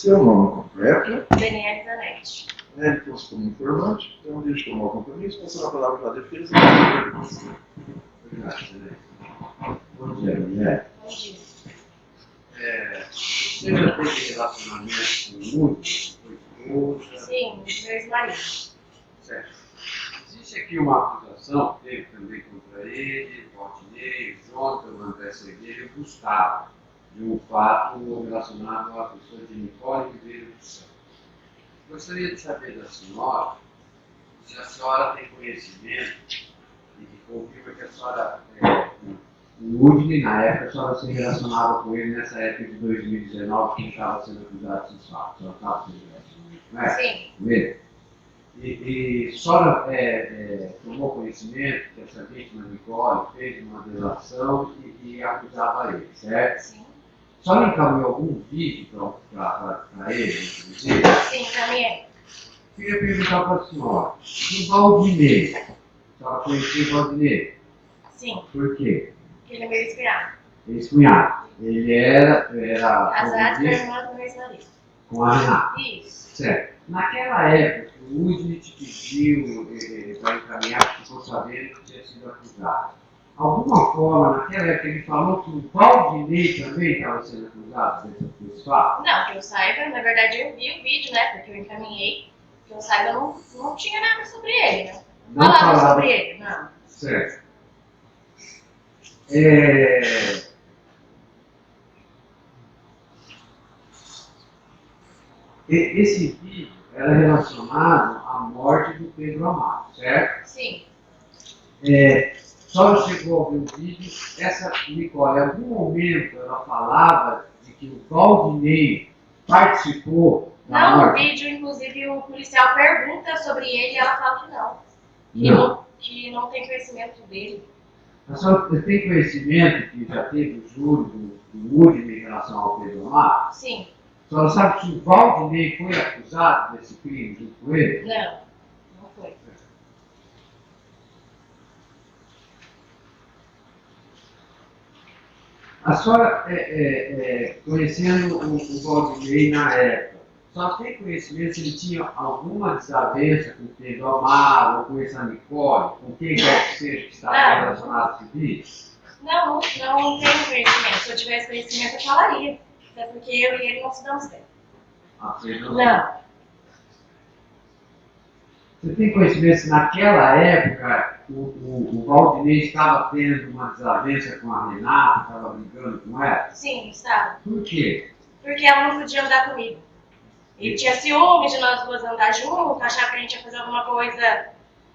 Seu nome completo. Daniele Zanetti. Ele fosse como informante, então ele tomou o compromisso, passou a palavra para a defesa. Bom dia, Daniele. Bom dia. Você já teve relacionamento com muito, esposa? Sim, meu ex-marido. Certo. Existe aqui uma acusação que teve também contra ele, Valdinei, Jonathan, André Cerveira e Gustavo, de um fato relacionado à pessoa de Nicole Ribeiro do Céu. Gostaria de saber da senhora se a senhora tem conhecimento e que confirma que a senhora, o Udine, na época, a senhora se relacionava com ele nessa época de 2019, que estava sendo acusado desses fatos. A senhora estava sendo relacionada com ele? Sim. Com ele? E a senhora tomou conhecimento que essa vítima, Nicole, fez uma delação e acusava ele, certo? Sim. A senhora encaminhou algum vídeo para ele? Sim, encaminhei. Queria perguntar para a senhora, do Valdinei, a senhora conhecia o Valdinei? Sim, Por quê? porque ele é meu ex-cunhado. Ex-cunhado. Ele era Casado com a convivente irmã do meu ex-marido. com a Renata. Isso. Certo. Naquela época, o Udine te pediu para encaminhar, porque ficou sabendo que tinha sido acusado. Alguma forma, naquela época, ele falou que o Valdinei também estava sendo acusado desse fato? Não, que eu saiba, na verdade eu vi o vídeo, né? Porque eu encaminhei. Que eu saiba, não tinha nada sobre ele, né? Não Falava falava. sobre ele, não. Certo. Esse vídeo era relacionado à morte do Pedro Amado, certo? Sim. Só chegou a ver o vídeo, essa Nicole, em algum momento ela falava de que o Valdinei participou da Não, no morte? vídeo, inclusive, o policial pergunta sobre ele e ela fala que não. Não. Que não tem conhecimento dele. A senhora tem conhecimento que já teve o júri do Udine em relação ao Pedro Amado? Sim. A senhora sabe se o Valdinei foi acusado desse crime junto com ele? Não, não foi. A senhora, conhecendo o Valdinei na época, a senhora tem conhecimento se ele tinha alguma desavença com o Pedro Amado, ou com essa Nicole, com quem quer que seja que estava relacionado a esse vídeo? Não tenho conhecimento. Se eu tivesse conhecimento, eu falaria. Até porque eu e ele não se damos bem. Ah, você não? Não. Você tem conhecimento se naquela época o Valdinei estava tendo uma desavença com a Renata, estava brigando com ela? Sim, estava. Por quê? Porque ela não podia andar comigo. Ele tinha ciúme de nós duas andar juntos, achava que a gente ia fazer alguma coisa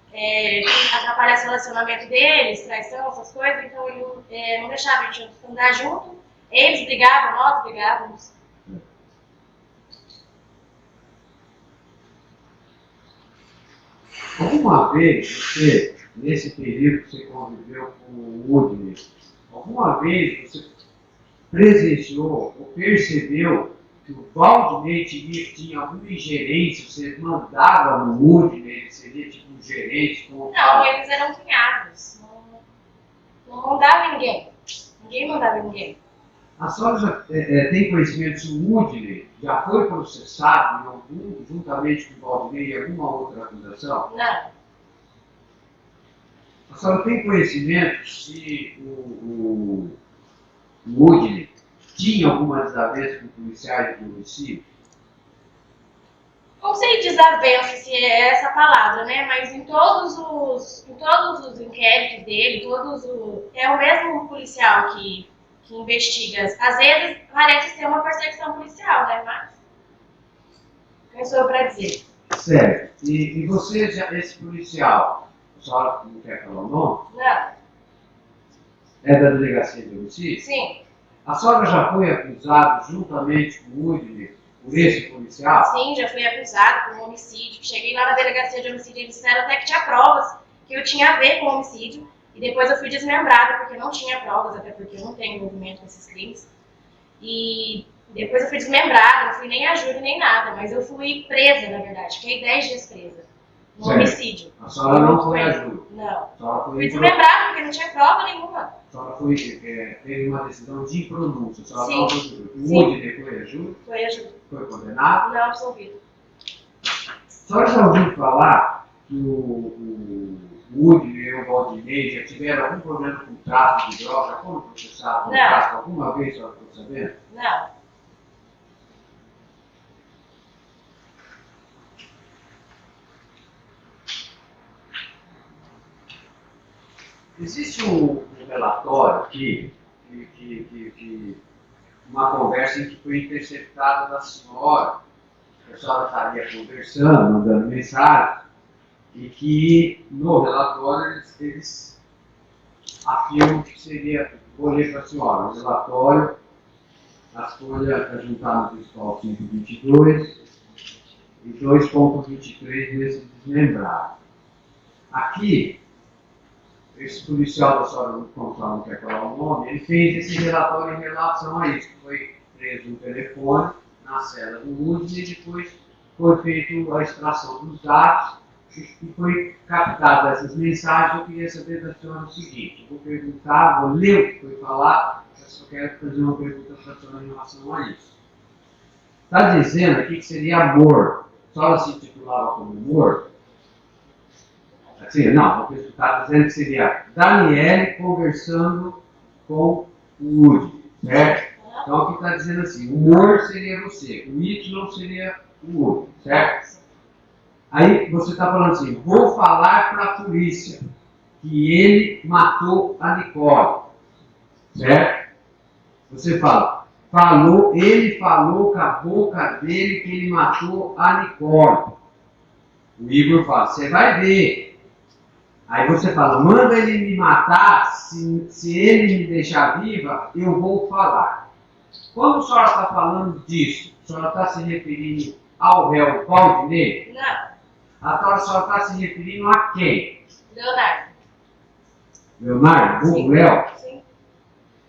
que atrapalhasse o relacionamento deles, traição, essas coisas, então ele não deixava a gente andar junto. Eles brigavam, nós brigávamos. Alguma vez você, nesse período que você conviveu com o Udine, alguma vez você presenciou ou percebeu que o Valdinei tinha alguma ingerência, você mandava no Udine, ele seria tipo um gerente? Não, eles eram cunhados. Não mandava ninguém. Ninguém mandava ninguém. A senhora já tem conhecimento se o Udine já foi processado juntamente com o Valdinei em alguma outra acusação? Não. A senhora tem conhecimento se o Udine tinha alguma desavença com policiais do município? Não sei desavença se é essa palavra, né? Mas em todos os inquéritos dele, é o mesmo policial que investiga. Às vezes parece ser uma perseguição policial, né? Mas quem sou eu para dizer? Certo. E você, esse policial, a senhora não quer falar o nome? Não. É da delegacia de homicídio? Sim. A senhora já foi acusada juntamente com o Udine por esse policial? Sim, já fui acusado por um homicídio. Cheguei lá na delegacia de homicídio e eles disseram até que tinha provas que eu tinha a ver com o homicídio. E depois eu fui desmembrada porque não tinha provas, até porque eu não tenho envolvimento nesses crimes. E depois eu fui desmembrada, não fui nem a júri nem nada, mas eu fui presa, na verdade. Fiquei 10 dias presa. no Certo. homicídio. A senhora não foi a júri. Não. A senhora Fui foi desmembrada porque não tinha prova nenhuma. A senhora foi, teve uma decisão de impronúncia. A senhora Sim. não foi a júri. O Sim. Udine foi a júri? Foi a júri. Foi condenado? Não absolvido. A senhora já ouviu falar que o Udine e o Valdinei já tiveram algum problema com tráfico de droga? Já foram processados com Não. tráfico alguma vez, a senhora ficou sabendo? Não. Existe um relatório aqui, uma conversa em que foi interceptada da senhora, que a senhora estaria conversando, mandando mensagem, e que no relatório eles afirmam que seria, vou ler para a senhora, o relatório, as folhas juntadas no principal 522 e 2.23 desse desmembrado. Aqui, esse policial da senhora não quer falar o nome, ele fez esse relatório em relação a isso, que foi preso no telefone, na cela do Udine, e depois foi feita a extração dos dados e foi captada essas mensagens. Eu queria saber da senhora o seguinte, eu vou perguntar, vou ler o que foi falado, eu só quero fazer uma pergunta para a senhora em relação a isso. Está dizendo aqui que seria amor, a senhora se titulava como amor? Assim, não, o está dizendo que seria Daniele conversando com o Udine, certo? Então aqui está dizendo assim, o humor seria você, o Y seria o Udine, certo? Aí você está falando assim, vou falar para a polícia que ele matou a Nicole, certo? Você fala, ele falou com a boca dele que ele matou a Nicole. O Igor fala, você vai ver. Aí você fala, manda ele me matar, se ele me deixar viva, eu vou falar. Quando a senhora está falando disso, a senhora está se referindo ao réu Valdinei? Não. A senhora está se referindo a quem? Leonardo. Leonardo? Sim. O réu? Sim.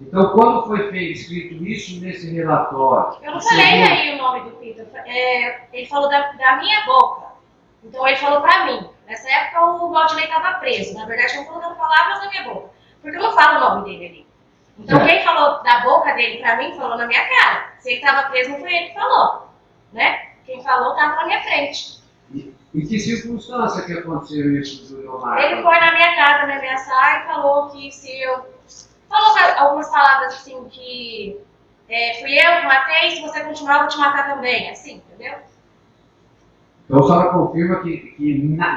Então, quando foi escrito isso nesse relatório? Eu não falei aí o nome do Peter. Ele falou da minha boca. Então ele falou pra mim. Nessa época o Valdinei estava preso. Na verdade, eu colocando palavras na minha boca. Porque eu não falo o nome dele ali. Então quem falou da boca dele pra mim, falou na minha cara. Se ele estava preso, não foi ele que falou. Né? Quem falou estava na minha frente. Em que circunstância que aconteceu isso do Leonardo? Ele foi na minha casa me ameaçar e falou que se eu... Falou algumas palavras assim que... fui eu que matei, se você continuar, eu vou te matar também. Assim, entendeu? Então a senhora confirma que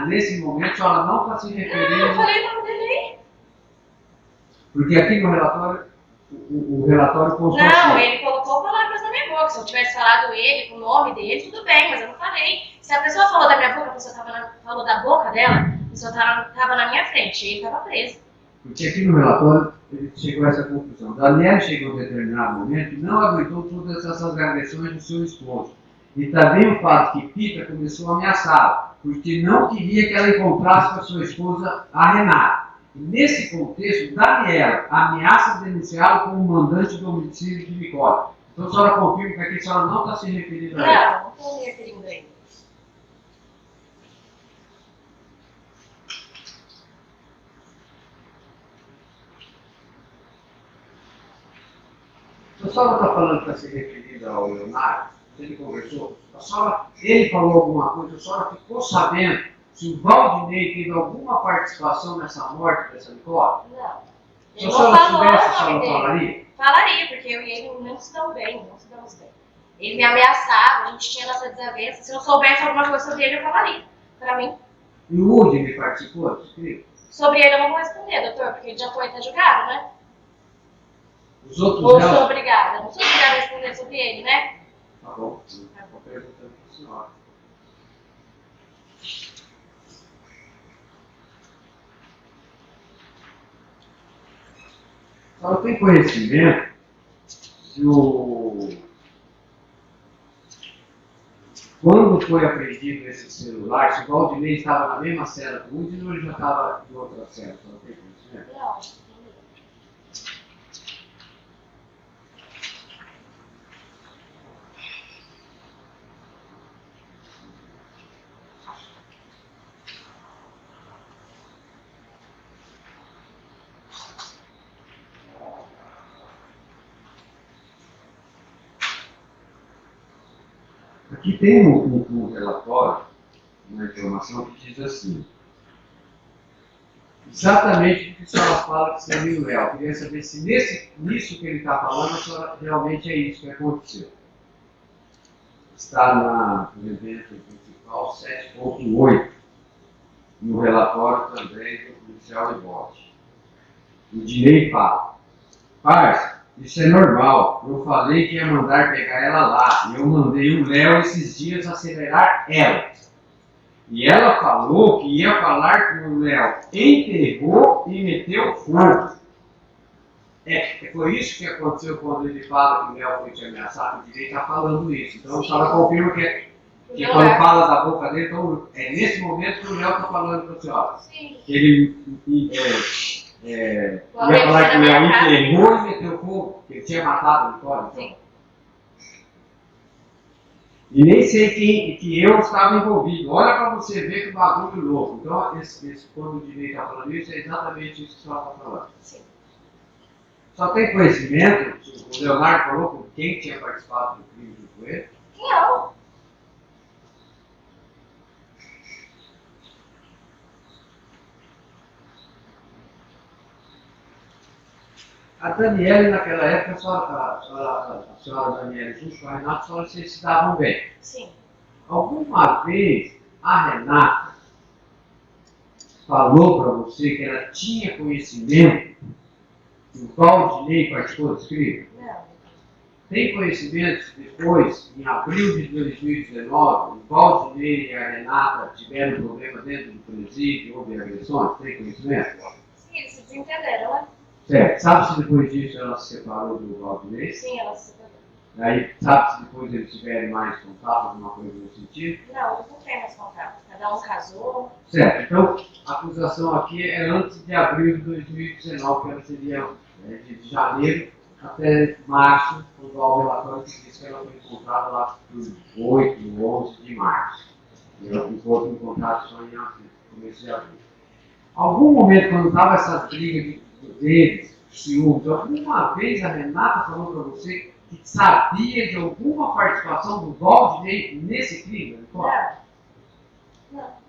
nesse momento a senhora não está se referindo... Não, eu falei o nome dele aí. Porque aqui no relatório, o relatório constou Não, assim. ele colocou palavras na minha boca. Se eu tivesse falado ele, com o nome dele, tudo bem, mas eu não falei. Se a pessoa falou da minha boca, a pessoa falou da boca dela, a pessoa estava na minha frente, ele estava preso. Porque aqui no relatório ele chegou a essa conclusão. Daniel chegou a um determinado momento e não aguentou todas essas agressões do seu esposo. E também o fato que Pita começou a ameaçá-la, porque não queria que ela encontrasse com a sua esposa, a Renata. E nesse contexto, Daniela ameaça denunciá-lo como mandante do homicídio de Nicole. Então a senhora confirma que aqui a senhora não está se referindo a ele. Não, não estou me referindo a ele. A senhora está falando que está se referindo ao Leonardo? Ele conversou? Ele falou alguma coisa? A senhora ficou sabendo se o Valdinei teve alguma participação nessa morte dessa Nicole? Não. Se Ele a não senhora falou soubesse, a o nome senhora dele. falaria? Falaria, porque eu e ele não se damos bem, não se damos bem. Ele me ameaçava, a gente tinha nossa desavença. Se eu soubesse alguma coisa sobre ele, eu falaria. Pra mim. E o Udine participou do escrito? Sobre ele eu não vou responder, doutor, porque ele já foi até julgado, né? Os outros Ou réus? sou obrigada. Não sou obrigada a responder sobre ele, né? Tá bom, estou perguntando para a senhora. A senhora tem conhecimento se quando foi apreendido esse celular, se o Valdinei estava na mesma cela do Udine ou ele já estava em outra cela? A senhora tem conhecimento? Não. Aqui tem um relatório, uma informação que diz assim, exatamente o que a senhora fala que seria o Léo. Eu queria saber se nisso que ele está falando, a senhora realmente é isso que aconteceu. Está no evento principal 7.8, no relatório também do policial de bote. O direito fala, parça, isso é normal, eu falei que ia mandar pegar ela lá, e eu mandei o Léo esses dias acelerar ela. E ela falou que ia falar que o Léo enterrou e meteu fogo. Foi isso que aconteceu quando ele fala que o Léo foi te ameaçar, o direito está falando isso. Então a senhora confirma que quando fala da boca dele, então, é nesse momento que o Léo está falando para a senhora. Sim. Que ele ia falar que o Léo enterrou e meteu fogo, que ele tinha matado a Vitória. Então. Sim. E nem sei que eu estava envolvido. Olha para você ver que bagulho louco. Então, quando o direito está falando isso, é exatamente isso que a senhora está falando. Sim. Só tem conhecimento, o Leonardo falou com quem tinha participado do crime junto com ele. Não. A Daniela, naquela época, a senhora Daniela junto com a Renata, a senhora se davam bem. Sim. Alguma vez a Renata falou para você que ela tinha conhecimento que o Valdinei participou desse crime? Não. Tem conhecimento que depois, em abril de 2019, o Valdinei e a Renata tiveram problema dentro do presídio, houve agressões? Tem conhecimento? Sim, eles se desentenderam, né? Certo. Sabe se depois disso ela se separou do Valdinei? Sim, elas se separaram. Aí, sabe se depois eles tiverem mais contato, alguma coisa nesse sentido? Não, não tem mais contato. Cada um casou. Certo. Então, a acusação aqui é antes de abril de 2019, que ela seria de janeiro até março, quando há o relatório que diz que ela foi encontrada lá por 8 ou 11 de março. E ela ficou em contato só em abril, começo de abril. Algum momento, quando estava essa briga deles, ciúmes, alguma vez a Renata falou para você que sabia de alguma participação do Valdinei nesse crime? Não. Não.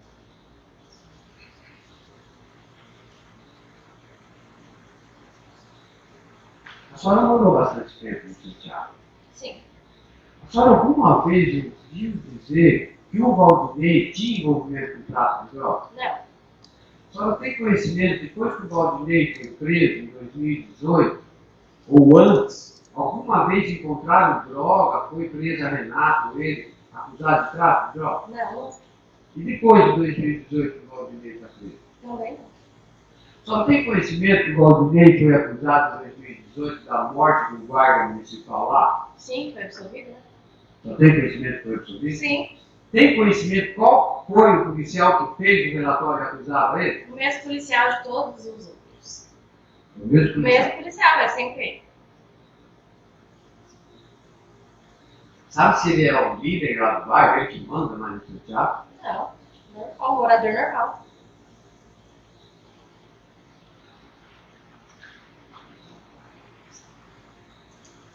A senhora morou bastante tempo no Santiago. Sim. A senhora alguma vez ouviu dizer que o Valdinei tinha envolvimento com tráfico de drogas? Não. A senhora tem conhecimento, depois que o Valdinei foi preso em 2018, ou antes, alguma vez encontraram droga, foi presa a Renato, ele, acusado de tráfico de droga? Não. E depois de 2018 que o Valdinei está preso? Também não. Só tem conhecimento que o Valdinei foi acusado em 2018 da morte do guarda municipal lá? Sim, foi absolvido, né? Só tem conhecimento que foi absolvido? Sim. Tem conhecimento qual foi o policial que fez o relatório que acusava ele? O mesmo policial de todos os outros. O mesmo O policial. mesmo policial, é sempre ele. Sabe se ele é o líder lá do bairro, ele que manda mais no Santiago? Não. Normal, um morador normal.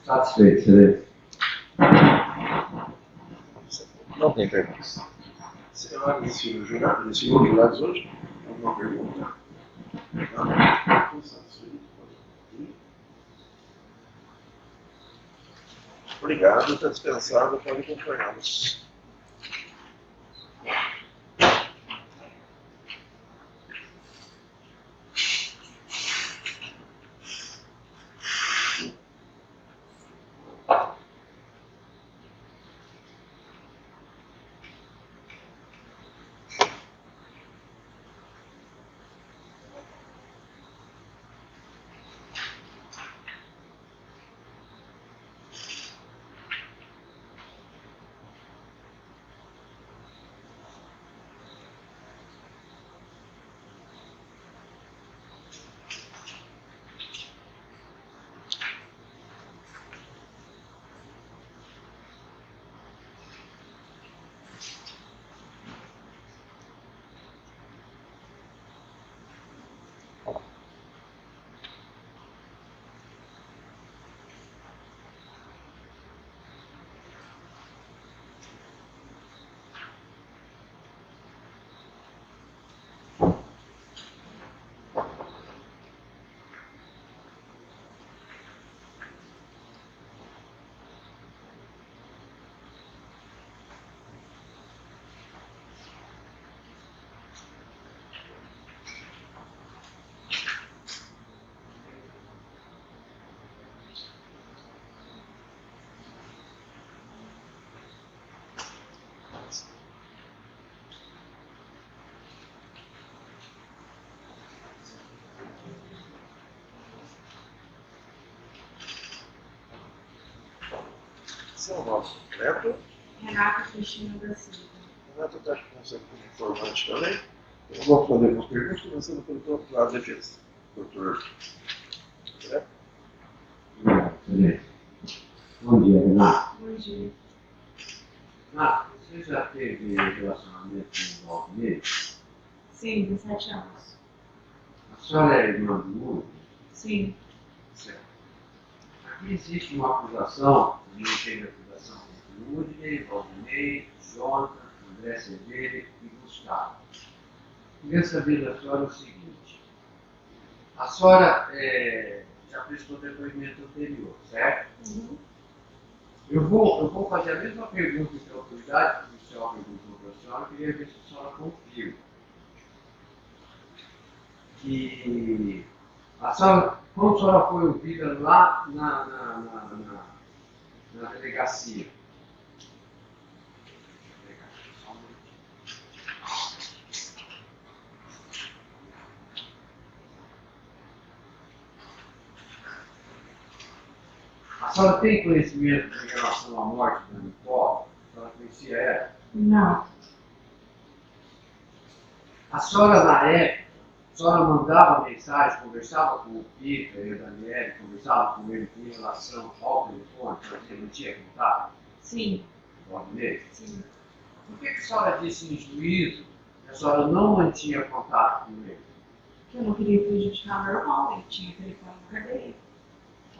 Satisfeito, Celeste? Não tem perguntas. Senhora, nesse julgados hoje? Alguma pergunta? Não? Obrigado, está dispensado, pode acompanhá-los. Seu nome completo. Renata Cristina da Silva. Renato está com você como informante também. Eu vou responder algumas perguntas, começando pelo procurador da defesa. Doutor. André. Excelente. Bom dia, Renato. Bom dia. Renato, você já teve relacionamento com o Valdinei? Sim, 17 anos. A senhora é irmã do Lula? Sim. Certo. Aqui existe uma acusação, não tem acusação contra o Ludney, Valdinei, Jonathan, André Cerveira e Gustavo. Queria saber da senhora o seguinte: a senhora já prestou depoimento anterior, certo? Uhum. Eu vou fazer a mesma pergunta que a autoridade policial perguntou para a senhora, queria ver se a senhora confirma. Que a senhora, quando a senhora foi ouvida lá na delegacia, só um minutinho. A senhora tem conhecimento em relação à morte da Nicole? A senhora conhecia ela? Não. A senhora, na época, a senhora mandava mensagem, conversava com o Peter e o Daniel, conversava com ele em relação ao telefone, porque não tinha contato? Sim. Pode ler? Sim. Por que a senhora disse em juízo que a senhora não mantinha contato com ele? Porque eu não queria prejudicar meu irmão, ele tinha telefone na cadeia.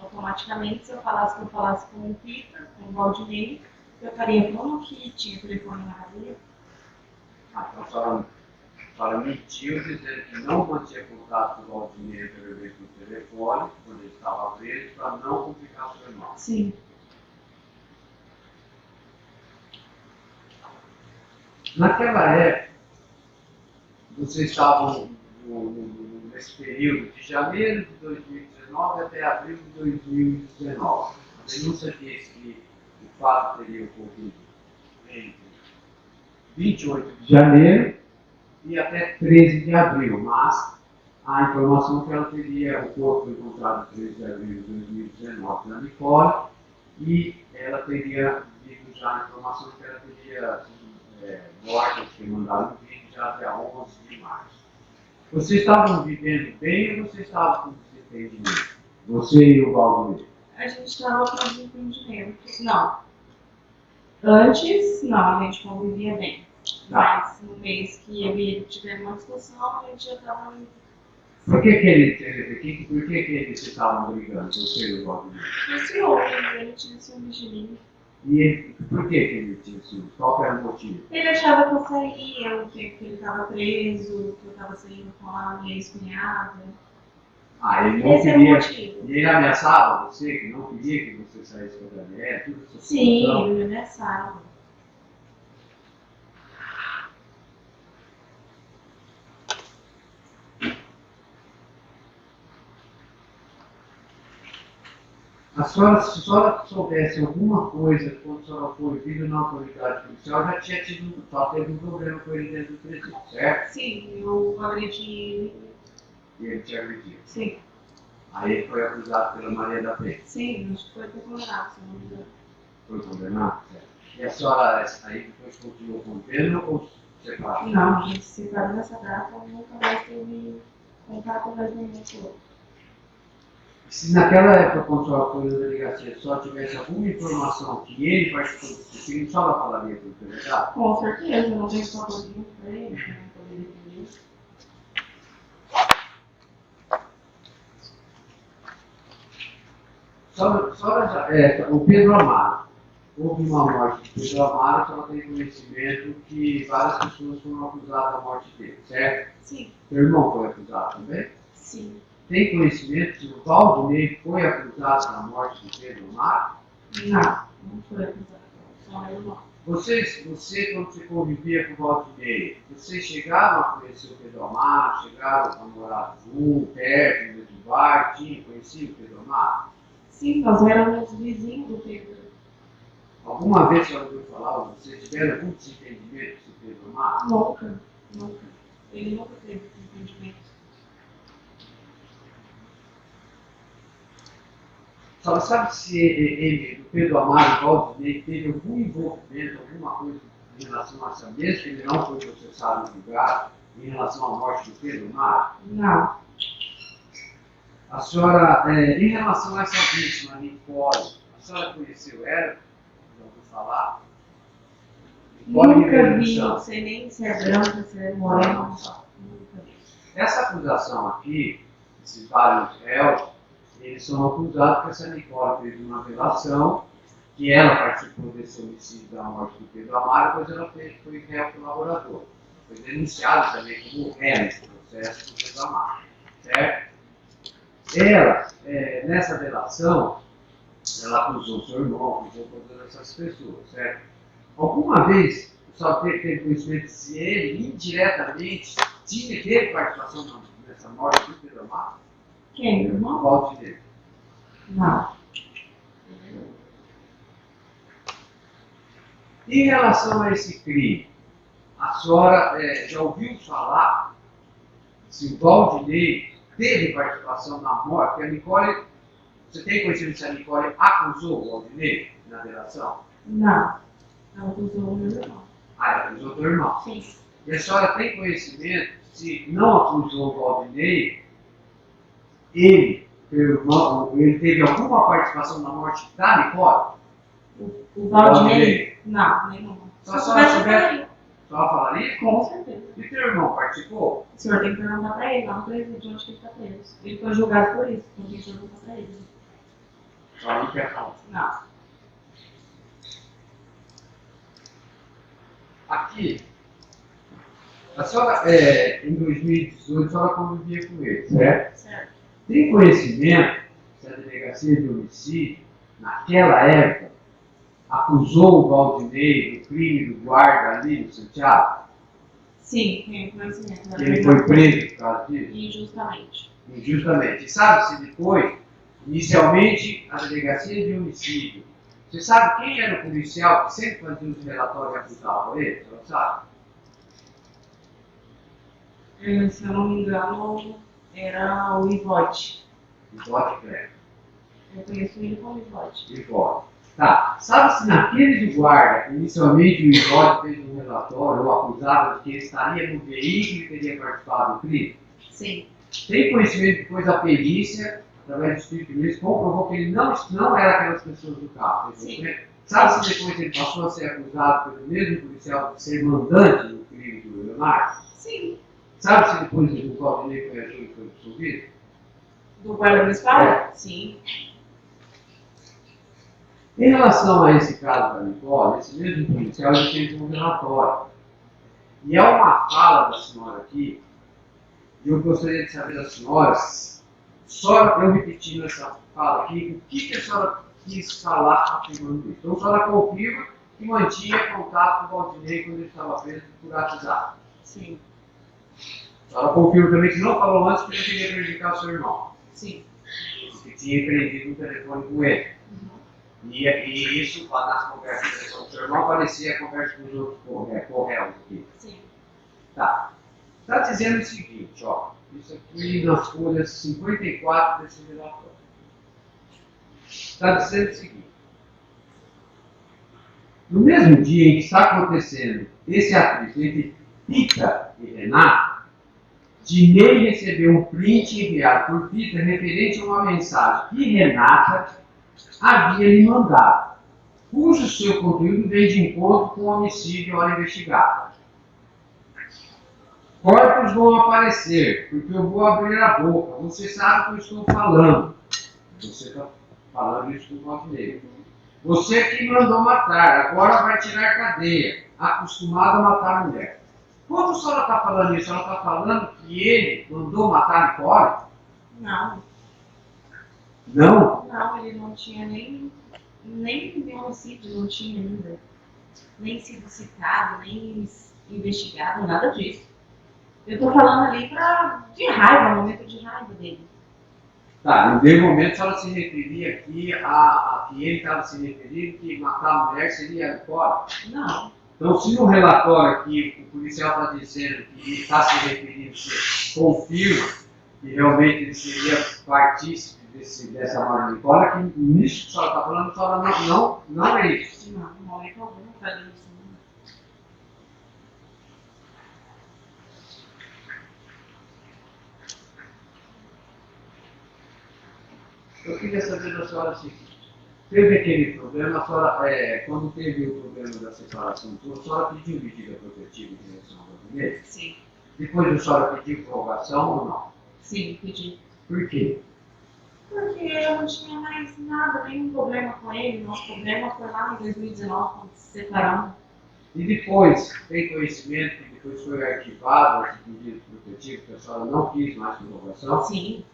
Automaticamente, se eu falasse que eu falasse com o Peter, com o Valdinei, eu estaria falando que tinha telefone na cadeia. Então a senhora mentiu dizendo que não mantinha contato com o Valdinei através do telefone, quando ele estava preso, para não complicar seu irmão. Sim. Naquela época, vocês estavam nesse período de janeiro de 2019 até abril de 2019. A denúncia diz que o fato teria ocorrido entre 28 de janeiro e até 13 de abril, mas a informação que ela teria, o corpo foi encontrado 13 de abril de 2019 na Nicole, e ela teria dito já a informação que ela teria morte, que mandaram um vídeo já até 11 de março. Vocês estavam vivendo bem ou vocês estavam com desentendimento? Você e o Valdinei? A gente estava com desentendimento. Não. Antes, não, a gente convivia bem. Mas no mês que eu e ele tivemos uma discussão, a gente já estava. Por que eles estavam brigando, você e o Valdinei? Por ciúme, ele tinha ciúmes de mim. E por que ele tinha ciúmes? Qual era o motivo? Ele achava que eu saía, o tempo que ele estava preso, que eu estava saindo com a minha ex-cunhada. Ele não Esse é o queria. motivo. E ele ameaçava você, que não queria que você saísse com a Daniela, tudo essa Sim, situação? ele me ameaçava. Se a senhora soubesse alguma coisa quando a senhora foi vida na autoridade policial, já teve um problema com ele dentro do presídio, certo? Sim, eu agredi. E ele te agrediu. Sim, Aí ele foi acusado pela Maria da Penha. sim, acho que foi condenado, se não me engano. Foi condenado? Certo. E a senhora aí depois continuou com pena ou separado? Não, a gente se separou nessa data, nunca mais teve contato mais nenhum com o outro. Se naquela época, quando a senhora foi na delegacia, se a senhora tivesse alguma informação que ele participou do crime, a senhora falaria para o delegado? Com certeza, eu não tenho patrocínio pra ele, eu não poderia pedir. O Pedro Amaro. Houve uma morte de Pedro Amaro, a senhora tem conhecimento que várias pessoas foram acusadas da morte dele, certo? Sim, Seu irmão foi acusado também? sim. Tem conhecimento que o Valdinei foi acusado da morte de Pedro Amaro? Não, não foi acusado, só meu irmão. Você, quando você convivia com o Valdinei, vocês chegaram a conhecer o Pedro Amaro, chegaram a morar junto, perto, no mesmo bar, conheciam o Pedro Amaro? Sim, nós éramos vizinhos do Pedro. Alguma vez a senhora ouviu falar, ou vocês tiveram algum desentendimento com o Pedro Amaro? Nunca, nunca. Ele nunca teve entendimento. Só sabe se ele, o Pedro Amaro, o Valdinei, teve algum envolvimento, alguma coisa em relação a essa mesmo, que ele não foi processado no lugar, em relação à morte do Pedro Amaro? Não. A senhora, em relação a essa vítima, Nicole, a senhora conheceu ela? Já ouviu falar? Nicole Nunca Ribeiro vi, dos não Santos. sei nem se é branca, se é morena. Nunca vi. Essa acusação aqui, esses vários réus, eles são acusados que essa Nicole teve uma relação, que ela participou desse homicídio da morte do Pedro Amaro, pois ela foi réu colaborador. Foi denunciada também como réu nesse processo do Pedro Amaro. Certo? Ela, nessa relação, ela acusou seu irmão, acusou todas essas pessoas, certo? Alguma vez, só teve conhecimento se ele, indiretamente, teve participação nessa morte do Pedro Amaro? Quem, meu irmão? Qual dele? Não. Em relação a esse crime, a senhora já ouviu falar se o Valdinei teve participação na morte? Porque a Nicole, você tem conhecimento se a Nicole acusou o Valdinei na relação? Não. Ela acusou o meu irmão. Ah, ela acusou teu irmão. Sim. E a senhora tem conhecimento se não acusou o Valdinei, ele, teu irmão, ele teve alguma participação na morte da Nicole? O Valdinei? Não, nenhuma. Só Se eu se soubesse, ela eu tiver- falaria. Só falaria? Com certeza. E teu irmão participou? O senhor tem que perguntar pra ele, lá no presídio, onde que ele está preso. Ele foi julgado por isso, então tem que perguntar pra ele. Só não quer falar. Não. Aqui, a senhora, em 2018, a senhora convivia com ele, certo? Certo. Tem conhecimento se a delegacia de homicídio, naquela época, acusou o Valdinei do crime do guarda ali no Santiago? Sim, tenho conhecimento. Que ele foi preso por causa disso? Injustamente. Injustamente. E sabe se depois, inicialmente, a delegacia de homicídio, você sabe quem era o policial que sempre fazia os relatórios e acusava ele? Você não sabe? Se eu não me engano, era o Ivote. O Bote Cleber. Eu conheço ele como Ivote. Ivote. Tá. Sabe se naquele do guarda, inicialmente o Ivote fez um relatório ou acusava de que ele estaria no veículo e teria participado do crime? Sim. Tem conhecimento que depois a perícia, através do espírito mesmo, comprovou que ele não era aquelas pessoas do carro. Sim. Sabe se depois ele passou a ser acusado pelo mesmo policial de ser mandante no crime do Leonardo? Sim. Sabe se depois o Valdinei foi e foi absolvido? Do guarda municipal? É. Sim. Em relação a esse caso da Nicole, esse mesmo policial ele fez um relatório. E há uma fala da senhora aqui, e eu gostaria de saber da senhora, só eu repetindo essa fala aqui, o que a senhora quis falar afirmando isso? Então a senhora confirma que mantinha contato com o Valdinei quando ele estava preso por WhatsApp. Sim. A senhora confirma também que não falou antes que não queria prejudicar o seu irmão, Sim. que tinha prendido um telefone com ele. Uhum. E isso, lá nas conversas com o seu irmão, parecia a conversa com os outros correios aqui. Sim. Tá. Está dizendo o seguinte, ó. Isso aqui nas folhas 54 desse relatório. Está dizendo o seguinte. No mesmo dia em que está acontecendo esse atrito entre Pita e Renato, Dinei recebeu um print enviado por Pita referente a uma mensagem que Renata havia lhe mandado, cujo seu conteúdo vem de encontro com o homicídio à hora investigada. Corpos vão aparecer, porque eu vou abrir a boca. Você sabe o que eu estou falando. Você está falando isso com o Valdinei. Você que mandou matar, agora vai tirar cadeia. Acostumado a matar a mulher. Quando a senhora está falando isso, ela está falando que ele mandou matar a Nicole? Não. Não. Não, ele não tinha nem homicídio, não tinha ainda. Nem sido citado, nem investigado, nada disso. Eu tô falando ali de raiva, no momento de raiva dele. Tá, no mesmo momento a senhora se referia aqui a que ele estava se referindo que matar a mulher seria a Nicole? Não. Então, se no relatório aqui o policial está dizendo que ele está se referindo, você confirma que realmente ele seria partícipe dessa marmicória, que nisso que a senhora está falando, a senhora não é isso. Não, no momento algum não falei isso. Eu queria saber da senhora assim, teve aquele problema, a senhora, quando teve o problema da separação, a senhora pediu medida protetiva em direção ao gabinete? Sim. Depois a senhora pediu prorrogação ou não? Sim, pedi. Por quê? Porque eu não tinha mais nada, nenhum problema com ele. Nosso problema foi lá em 2019, quando se separamos. E depois, tem conhecimento que depois foi arquivado esse pedido protetivo, que a senhora não quis mais prorrogação? Sim.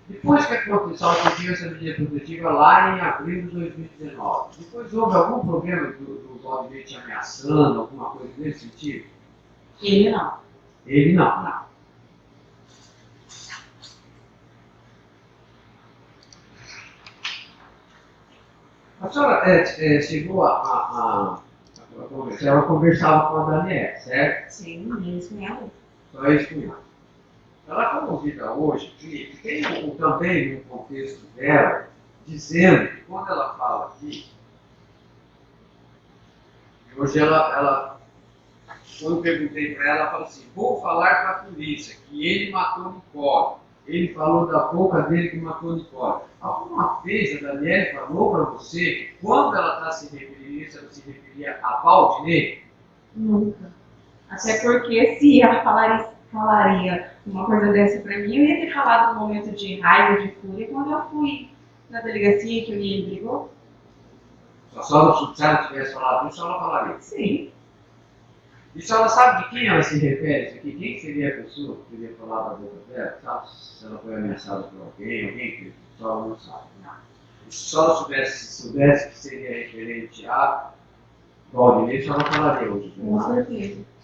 Depois que aconteceu, a senhora pediu essa medida protetiva lá em abril de 2019. Depois houve algum problema do Valdemir te ameaçando, alguma coisa nesse sentido? Ele não. Ele não. A senhora chegou a conversar, ela conversava com a Daniela, certo? Sim, isso mesmo. Só isso mesmo. Ela foi ouvida hoje que tem também um contexto dela, dizendo que quando ela fala aqui, hoje quando eu perguntei para ela, ela falou assim, vou falar para a polícia que ele matou Nicole. Ele falou da boca dele que matou Nicole. Alguma vez a Daniela falou para você que quando ela está se referindo isso, ela se referia a Valdinei? Nunca. Até porque se ela falaria uma coisa dessa pra mim, eu ia ter falado no momento de raiva, de fúria, quando eu fui na delegacia que o Nilo brigou. Se ela tivesse falado isso, ela falaria. Sim. E se ela sabe de quem ela se refere isso aqui? Quem seria a pessoa que teria falado da boca dela? Sabe? Se ela foi ameaçada por alguém que só ela não sabe. Não. E se ela soubesse que seria referente a Valdinei, só ela falaria hoje. Com certeza.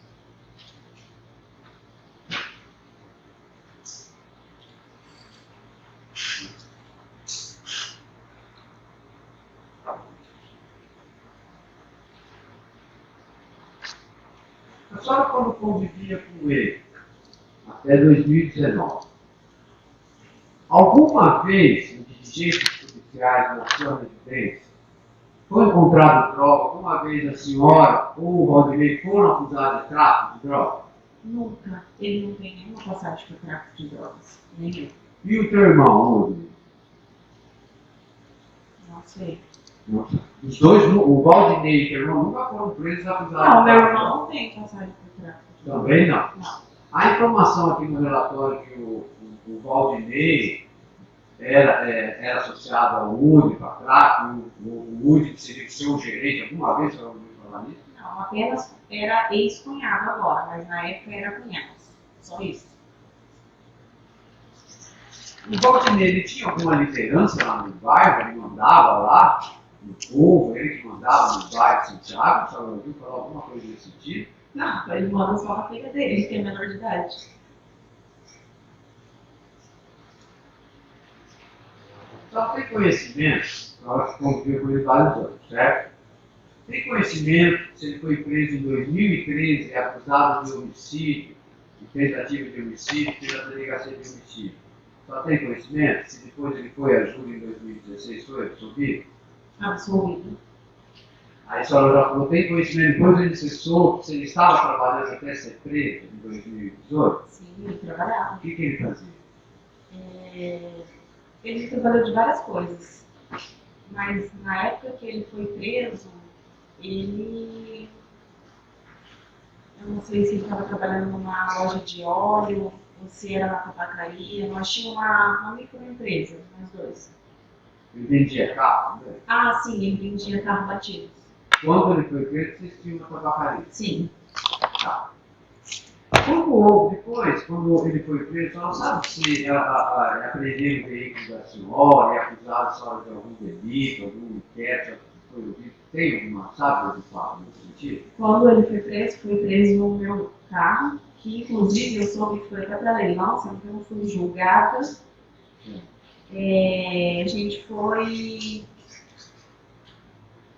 A senhora, quando convivia com ele, até 2019, alguma vez, em diligências judiciais na sua residência, foi encontrado droga? Alguma vez a senhora ou o Valdinei foram acusados de tráfico de droga? Nunca. Ele não tem nenhuma passagem por tráfico de drogas. Nenhum. E o teu irmão, onde? Não sei. Os dois, o Valdinei e o teu irmão nunca foram presos acusados Não, de meu tráfico. irmão não tem passagem por tráfico de drogas. Também não. Não. A informação aqui no relatório que o Valdinei era associado ao UD para tráfico, o UD seria o seu gerente, alguma vez você ouviu falar nisso? Não, apenas era ex-cunhado agora, mas na época era cunhado. Só isso. O Valdinei, ele tinha alguma liderança lá no bairro, ele mandava lá no povo, ele que mandava no bairro de Santiago, você ouviu falar alguma coisa nesse sentido? Não, ele manda só na filha dele, que é menor de idade. Só tem conhecimento, nós convivemos com ele vários anos, certo? Tem conhecimento se ele foi preso em 2013 e acusado de homicídio, de tentativa de homicídio, pela delegacia de homicídio. Só tem conhecimento se depois ele foi a júri em 2016, foi absolvido? Absolvido. Aí a senhora já falou, tem conhecimento depois ele ser solto, se ele estava trabalhando até ser preso em 2018? Sim, ele trabalhava. O que ele fazia? Ele trabalhou de várias coisas. Mas na época que ele foi preso, ele... Eu não sei se ele estava trabalhando numa loja de óleo, ou se era na tabacaria. Nós tínhamos uma microempresa, nós dois. Ele vendia carro, né? Ah, sim, ele vendia carro batido. Quando ele foi preso, vocês tinham uma tabacaria. Sim. Tá. Depois, quando ele foi preso, ela não sabe se apreenderam o veículo da senhora e acusaram a senhora de algum delito, algum inquérito, foi ouvido. Tem alguma, sabe o que fala nesse sentido? Quando ele foi preso no meu carro, que inclusive eu soube que foi até para leilão, sendo que eu não fui julgada. A gente foi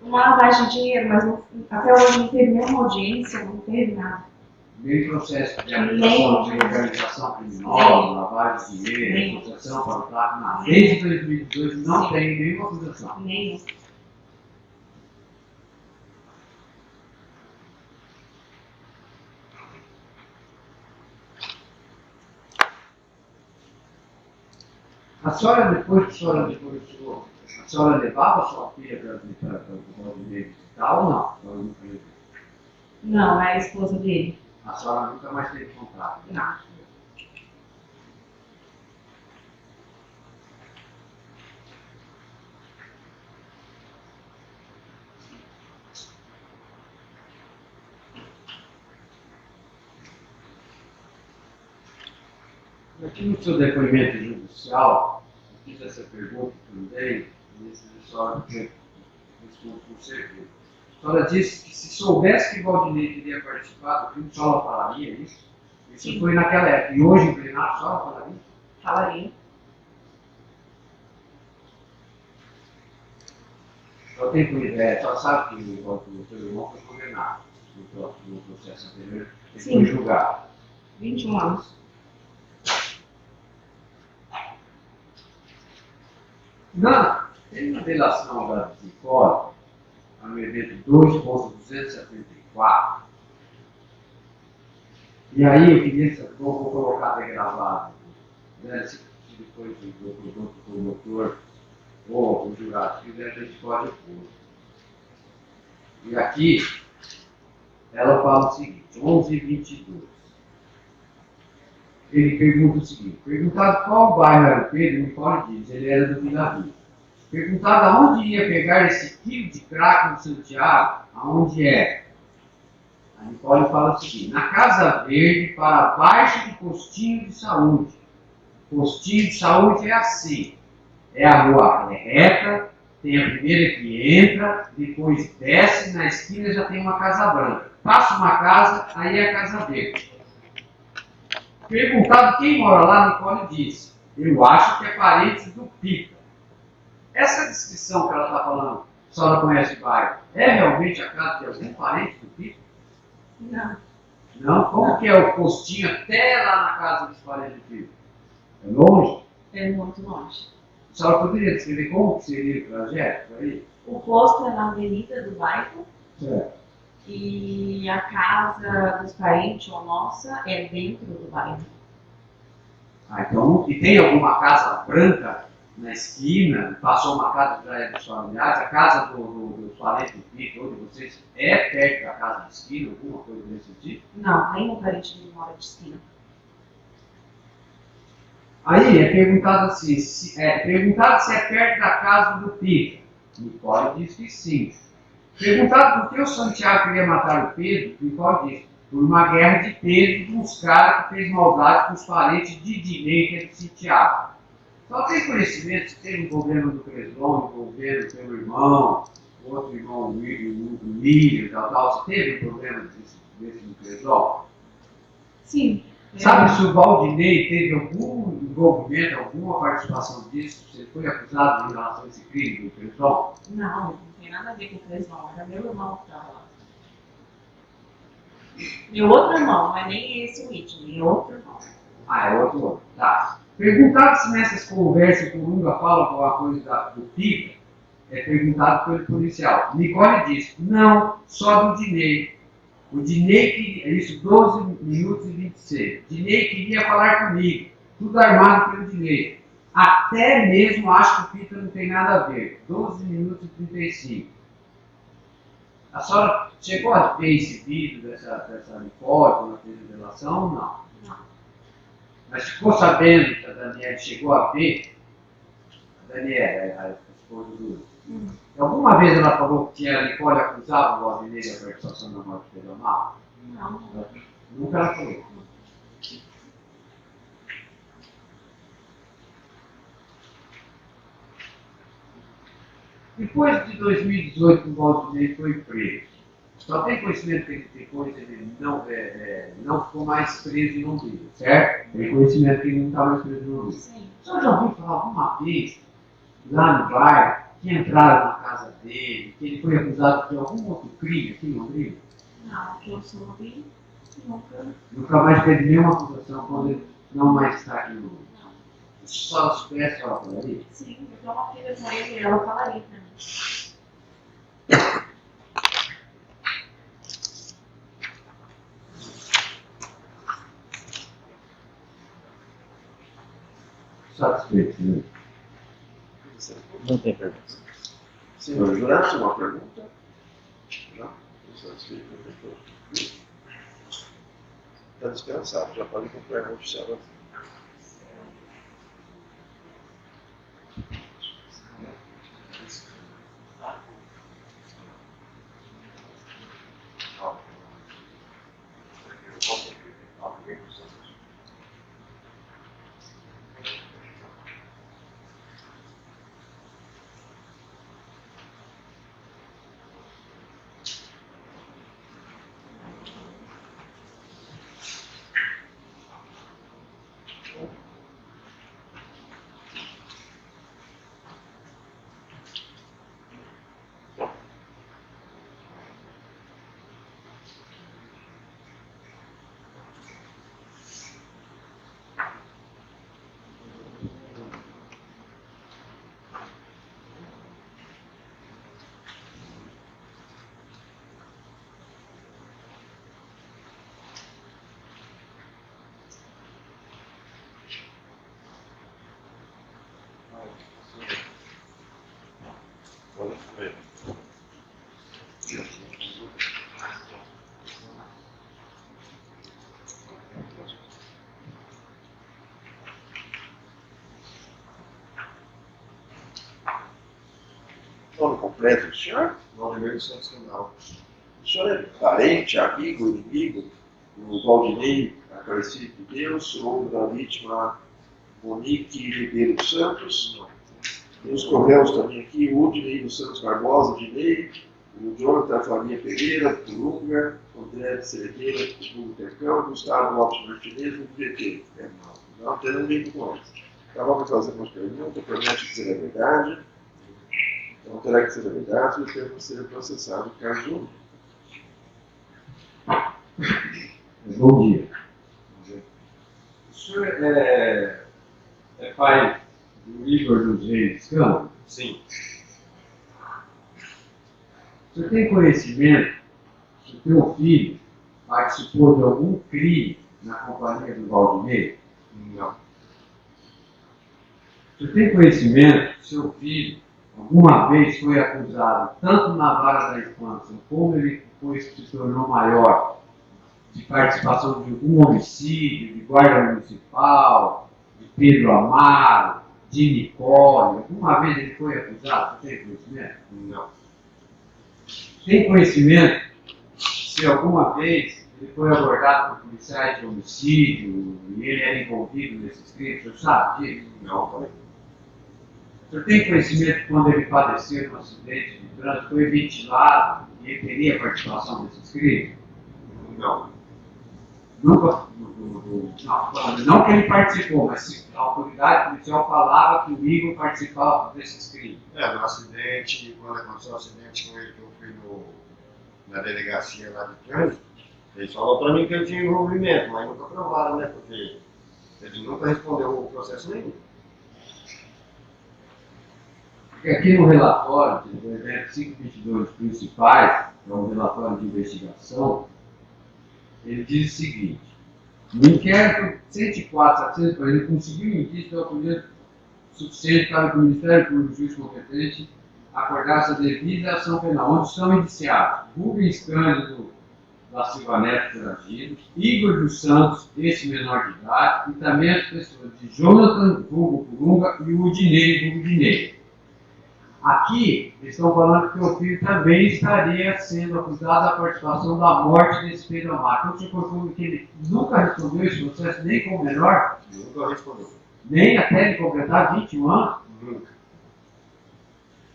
uma lavagem de dinheiro, mas até hoje não teve nenhuma audiência, não teve nada. nem processo de acusação de organização criminosa, lavagem de dinheiro, associação para o tráfico, nada. Desde 2018 não tem nenhuma acusação. Nem. A senhora, depois que a senhora divorciou, a senhora levava a sua filha para o Valdinei visitar ou não? A senhora nunca levou. Não, é a esposa dele. A senhora nunca mais teve contato. Não. Aqui no seu depoimento judicial, eu fiz essa pergunta também, e a senhora respondeu por serviço. A senhora disse que se soubesse que Valdinei iria participar do crime, a senhora falaria isso? Isso Sim. foi naquela época. E hoje, em plenário, a senhora falaria? Falaria. Eu tenho uma ideia, a senhora sabe que o seu irmão foi condenado no processo anterior, ele Sim. foi julgado. 21 anos. Não, tem uma delação da psicóloga, no evento 2.274. E aí eu queria saber, vou colocar gravado, né, se depois o promotor ou o jurado quiser, a gente pode pôr. E aqui, ela fala o seguinte, 11h22. Ele pergunta o seguinte, perguntado qual bairro era o Pedro, Nicole diz, ele era do Vila Rio. Perguntado aonde ia pegar esse quilo de crack no Santiago, aonde é? A Nicole fala o seguinte, na Casa Verde, para baixo do postinho de saúde. Postinho de saúde é assim, é a rua reta, tem a primeira que entra, depois desce, na esquina já tem uma casa branca. Passa uma casa, aí é a Casa Verde. Perguntado quem mora lá, Nicole disse, eu acho que é parente do Pica. Essa descrição que ela está falando, a senhora conhece o bairro, é realmente a casa de algum parente do Pica? Não. Não? Como que é o postinho até lá na casa dos parentes do Pica? É longe? É muito longe. A senhora poderia descrever como que seria o trajeto por aí? O posto é na avenida do bairro Certo. e a casa dos parentes ou nossa é dentro do bairro. Ah, então, e tem alguma casa branca na esquina, passou uma casa que já é dos familiares, a casa dos parentes do Pica, ou de vocês, é perto da casa de esquina, alguma coisa desse tipo? Não, nenhum parente que mora de esquina. Aí é perguntado assim, se é perto da casa do Pica. Nicole diz que sim. Perguntado por que o Santiago queria matar o Pedro, Nicole diz, por uma guerra de Pedro de uns caras que fez maldade com os parentes de Dinei, que é do Santiago. Só tem conhecimento se teve um problema do Creslon envolvendo seu irmão, outro irmão, o Milho, tal. Você teve um problema desse do Creslon? Sim. Sabe se o Valdinei teve algum envolvimento, alguma participação disso? Você foi acusado em relação a esse crime do Creslon? Não, não tem nada a ver com o Cresval. Era meu irmão que estava lá. Meu outro irmão, não é nem esse o Whitney, é outro irmão. Ah, é outro. Tá. Perguntado se nessas conversas o Lunga fala alguma coisa do Pica, é perguntado pelo policial. Nicole diz, não, só do Dinei. O Dinei queria, isso 12 minutos e 26. Dinei queria falar comigo, tudo armado pelo Dinei. Até mesmo acho que o Pica não tem nada a ver. 12 minutos e 35. A senhora chegou a ver esse vídeo dessa Nicole, quando fez a revelação ou não? Não. Mas ficou sabendo que a Daniela chegou a ver, a Daniela, a esposa do alguma vez ela falou que a Nicole acusava o Valdinei da participação na morte de Pedro Amaro? Não. Nunca ela falou. Depois de 2018, o Valdinei foi preso. Só tem conhecimento que depois ele não ficou mais preso em Londrina, certo? Tem conhecimento que ele não está mais preso em Londrina. Sim. O senhor já ouviu falar alguma vez, lá no bairro, que entraram na casa dele, que ele foi acusado de algum outro crime aqui em Londrina? Não, que eu soube. Nunca mais teve nenhuma acusação quando ele não mais está aqui no mundo. Só se tivesse ela falaria? Sim, eu tenho uma filha com ele e ela falaria pra mim. Satisfeito, né? Não tem pergunta. Senhor Jurato, uma pergunta? Não? Estou satisfeito. Está descansado, já pode acompanhar o oficial. Nome completo do senhor? Valdemir Santos Canal. O senhor é parente, amigo, inimigo do Valdinei Aparecido de Deus ou da vítima Monique Ribeiro dos Santos? Não. Tem os correios também aqui, o Udnei dos Santos Barbosa, Dinei, o Jonathan Faria Pereira, Turunga, André de Cerqueira, Hugo Tecão, Gustavo Lopes Martinez, do PT. Não tem ninguém com nós. Então vamos fazer umas perguntas, promete dizer a verdade. Então terá que ser a verdade e ter que ser processado caso único. Bom dia. O senhor é pai do Igor dos Reis Campos? Sim. O senhor tem conhecimento que o teu filho participou de algum crime na companhia do Valdinei? Não. O senhor tem conhecimento que seu filho alguma vez foi acusado, tanto na vara da infância, como ele depois se tornou maior, de participação de algum homicídio, de guarda municipal, de Pedro Amaro, de Nicole? Alguma vez ele foi acusado? Você tem conhecimento? Não. Tem conhecimento se alguma vez ele foi abordado por policiais de homicídio e ele era envolvido nesses crimes? O senhor sabe disso? Não, também. O senhor tem conhecimento que quando ele padeceu um acidente de trânsito foi ventilado e ele teria participação desses crimes? Não. Nunca. Não que ele participou, mas se a autoridade policial falava que o Igor participava desses crimes. No acidente, quando aconteceu o acidente com ele, que eu fui na delegacia lá de trânsito, eles falaram para mim que ele tinha envolvimento, mas nunca provaram, né? Porque ele nunca respondeu o processo nenhum. Porque aqui no relatório, do evento 522 principais, que é um relatório de investigação, ele diz o seguinte: no inquérito 104.740, ele conseguiu indício de autoria suficiente para que o Ministério Público, juiz competente, acordasse a devida ação penal, onde são indiciados Rubens Cândido da Silva Neto foragido, Igor dos Santos, esse menor de idade, e também as pessoas de Jonathan vulgo Purunga e o Udinei vulgo Dinei. Aqui, eles estão falando que o filho também estaria sendo acusado da participação da morte desse Pedro Amaro. Então, você confirma que ele nunca respondeu esse processo, nem como menor, Nunca respondeu. nem até ele completar 21 anos? Nunca.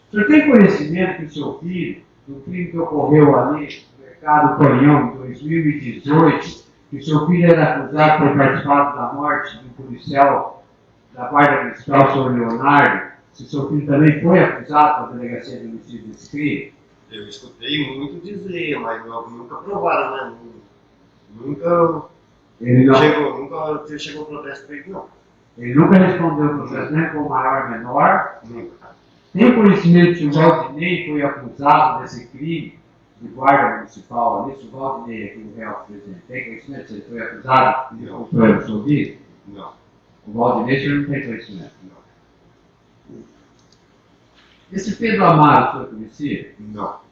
O senhor tem conhecimento que o seu filho, do crime que ocorreu ali, no Mercado Tonhão, em 2018, que o seu filho era acusado por ter participado da morte de um policial da Guarda Municipal, o senhor Leonardo? Se o seu filho também foi acusado pela delegacia de homicídio desse crime? Eu escutei muito dizer, mas nunca provaram, né? Nunca Ele não, chegou protesto para ele, não. ele nunca respondeu o processo nem com maior nem menor. Nunca. Tem conhecimento se o Valdinei foi acusado desse crime de guarda municipal ali? Se o Valdinei, aqui no Real Presidente, tem conhecimento se ele foi acusado de Não. foi absolvido? Não. O Valdinei, o senhor não tem conhecimento. Não. Esse Pedro Amaro, o senhor conhecia? Não.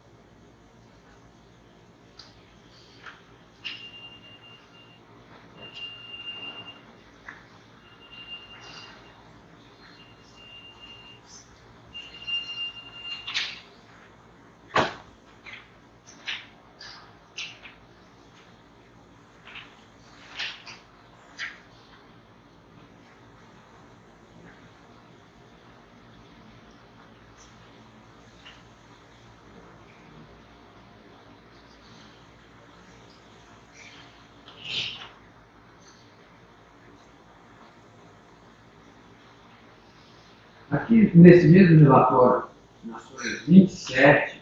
Aqui, nesse mesmo relatório, na folha 27,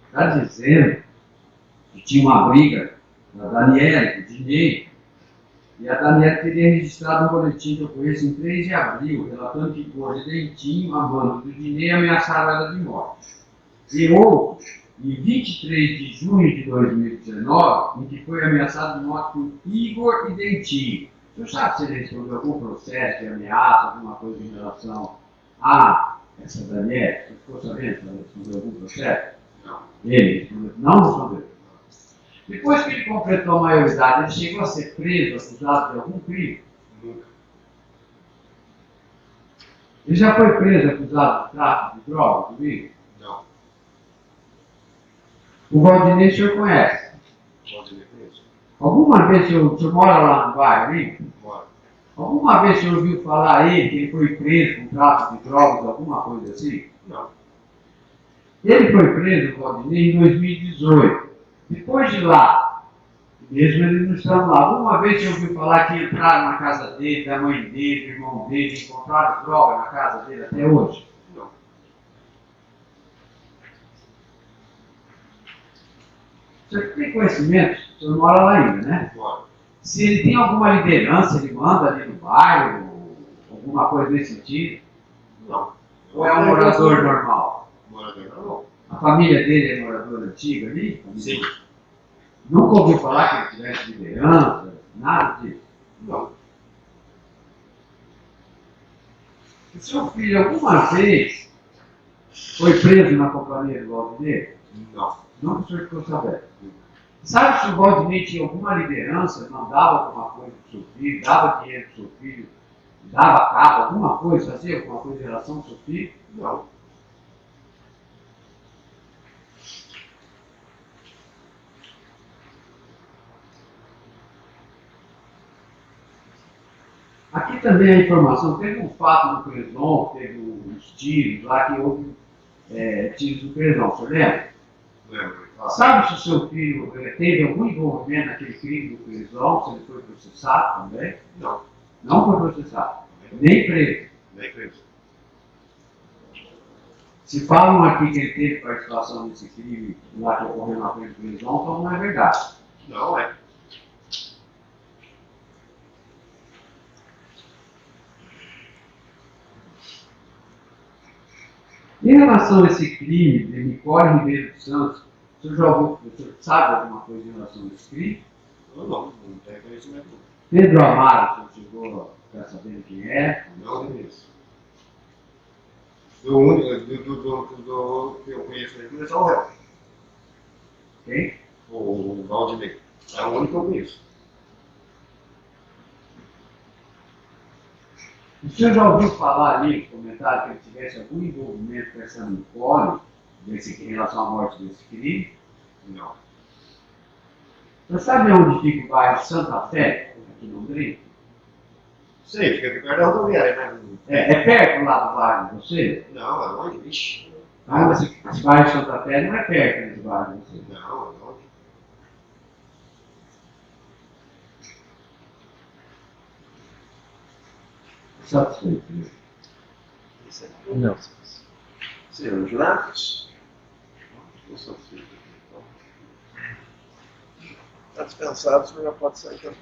está dizendo que tinha uma briga da Daniela, do Dinei, e a Daniela teria registrado um boletim de ocorrência em 3 de abril, relatando que Jorge Dentinho, amando do Dinei, ameaçaram ela de morte. E outro, em 23 de junho de 2019, em que foi ameaçado de morte por Igor e Dentinho. O senhor sabe se ele respondeu algum processo de ameaça, alguma coisa em relação a essa Daniela? Você ficou sabendo se ela respondeu algum processo? Não. Ele respondeu? Não respondeu. Depois que ele completou a maioridade, ele chegou a ser preso, acusado de algum crime? Nunca. Ele já foi preso, acusado de tráfico de drogas, comigo? Não. O Valdinei o senhor conhece? Pode me conhecer. Alguma vez o senhor mora lá no bairro, hein? Mora. Alguma vez o senhor ouviu falar aí que ele foi preso com tráfico de drogas, alguma coisa assim? Não. Ele foi preso, Valdinei, em 2018. Depois de lá, mesmo ele não estando lá, alguma vez o senhor ouviu falar que entraram na casa dele, da mãe dele, do irmão dele, encontraram droga na casa dele até hoje? Não. O senhor tem conhecimento, o senhor mora lá ainda, né? Mora. Se ele tem alguma liderança, ele manda ali no bairro, alguma coisa nesse sentido? Não. Ou é um morador normal? Morador não. A família dele é moradora antiga ali? Sim. Nunca ouviu falar que ele tivesse liderança, nada disso? Não. O seu filho alguma vez foi preso na companhia do Valdinei? Não. Nunca o senhor ficou sabendo. Sabe se o Valdinei tinha alguma liderança, mandava alguma coisa para o seu filho, dava dinheiro para o seu filho, dava carro, alguma coisa, fazia alguma coisa em relação ao seu filho? Não. Aqui também a informação, teve um fato no Crezon, teve uns tiros lá que houve tiros no Crezon, o senhor lembra? Lembro. Sabe se o seu filho teve algum envolvimento naquele crime do Crezon, se ele foi processado também? Não. Não foi processado, nem preso. Nem preso. Se falam aqui que ele teve participação nesse crime lá que ocorreu na frente do Crezon, então não é verdade. Não é. Em relação a esse crime de Nicole Ribeiro dos Santos, o senhor já ouviu, o senhor sabe alguma coisa em relação a esse crime? Não tenho conhecimento. Pedro Amaro, o senhor chegou a ficar sabendo quem é? Não conheço. Do único do que eu conheço aqui é só o réu. Quem? O Valdinei. É o único que eu conheço. O senhor já ouviu falar ali, comentar que ele tivesse algum envolvimento com essa Nicole, em relação à morte desse crime? Não. Você sabe onde fica o bairro Santa Fé, aqui em Londrina? Sei, fica aqui perto da rodoviária, né? É perto lá do bairro de você? Não, é longe, vixe. Ah, mas esse bairro Santa Fé não é perto desse bairro de você. Não, é longe. Satisfeito. Não. Senhor Juratos? Estou satisfeito. Está dispensado, o senhor já pode sair também.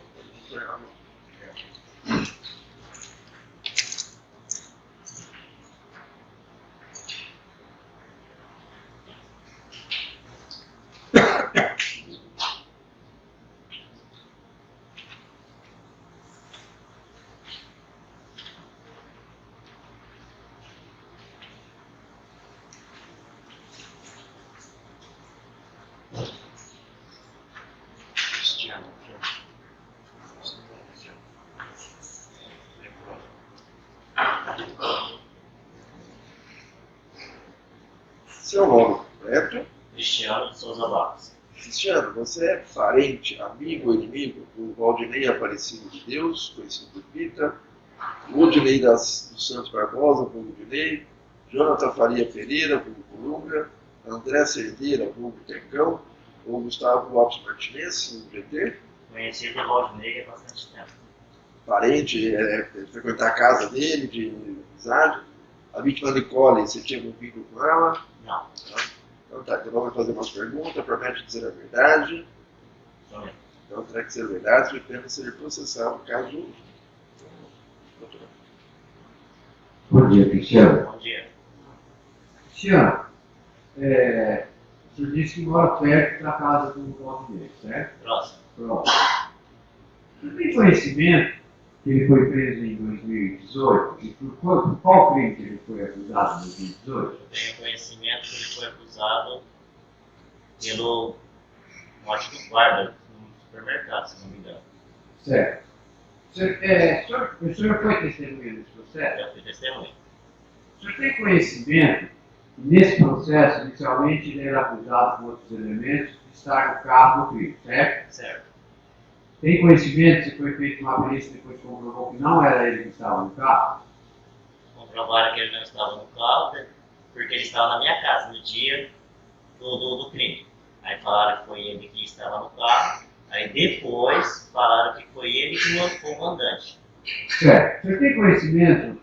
Seu nome completo? Cristiano de Souza Barros. Cristiano, você é parente, amigo ou inimigo do Valdinei Aparecido de Deus, conhecido por Pita, Ludinei dos Santos Barbosa, vulgo Dinei, Jonathan Faria Pereira, vulgo Colunga, André Cerdeira, vulgo Tecão, ou Gustavo Lopes Martinez, vulgo GT? Conhecido Valdinei há bastante tempo. Parente, frequentar a casa dele, de amizade. A vítima Nicole, você tinha algum vínculo com ela? Não. Então tá, então vamos fazer umas perguntas, promete dizer a verdade. Também. Então terá que ser verdade, depende ser processado caso. Bom dia, Cristiano. Bom dia. Cristiano, o senhor disse que mora perto da casa do Valdinei, certo? Próximo. Pronto. Você tem conhecimento que ele foi preso em 2018? E por qual crime que ele foi acusado em 2018? Eu tenho conhecimento que ele foi acusado pelo morte do guarda no supermercado, se não me engano. Certo. O senhor foi testemunha desse processo? Eu fui testemunha. O senhor tem conhecimento que nesse processo, inicialmente, ele era acusado por outros elementos de estar no carro do crime, certo? Certo. Tem conhecimento se foi feita uma perícia e depois comprovou que não era ele que estava no carro? Comprovaram que ele não estava no carro, porque ele estava na minha casa no dia do crime. Aí falaram que foi ele que estava no carro. Aí depois falaram que foi ele que foi o mandante. Certo. O senhor tem conhecimento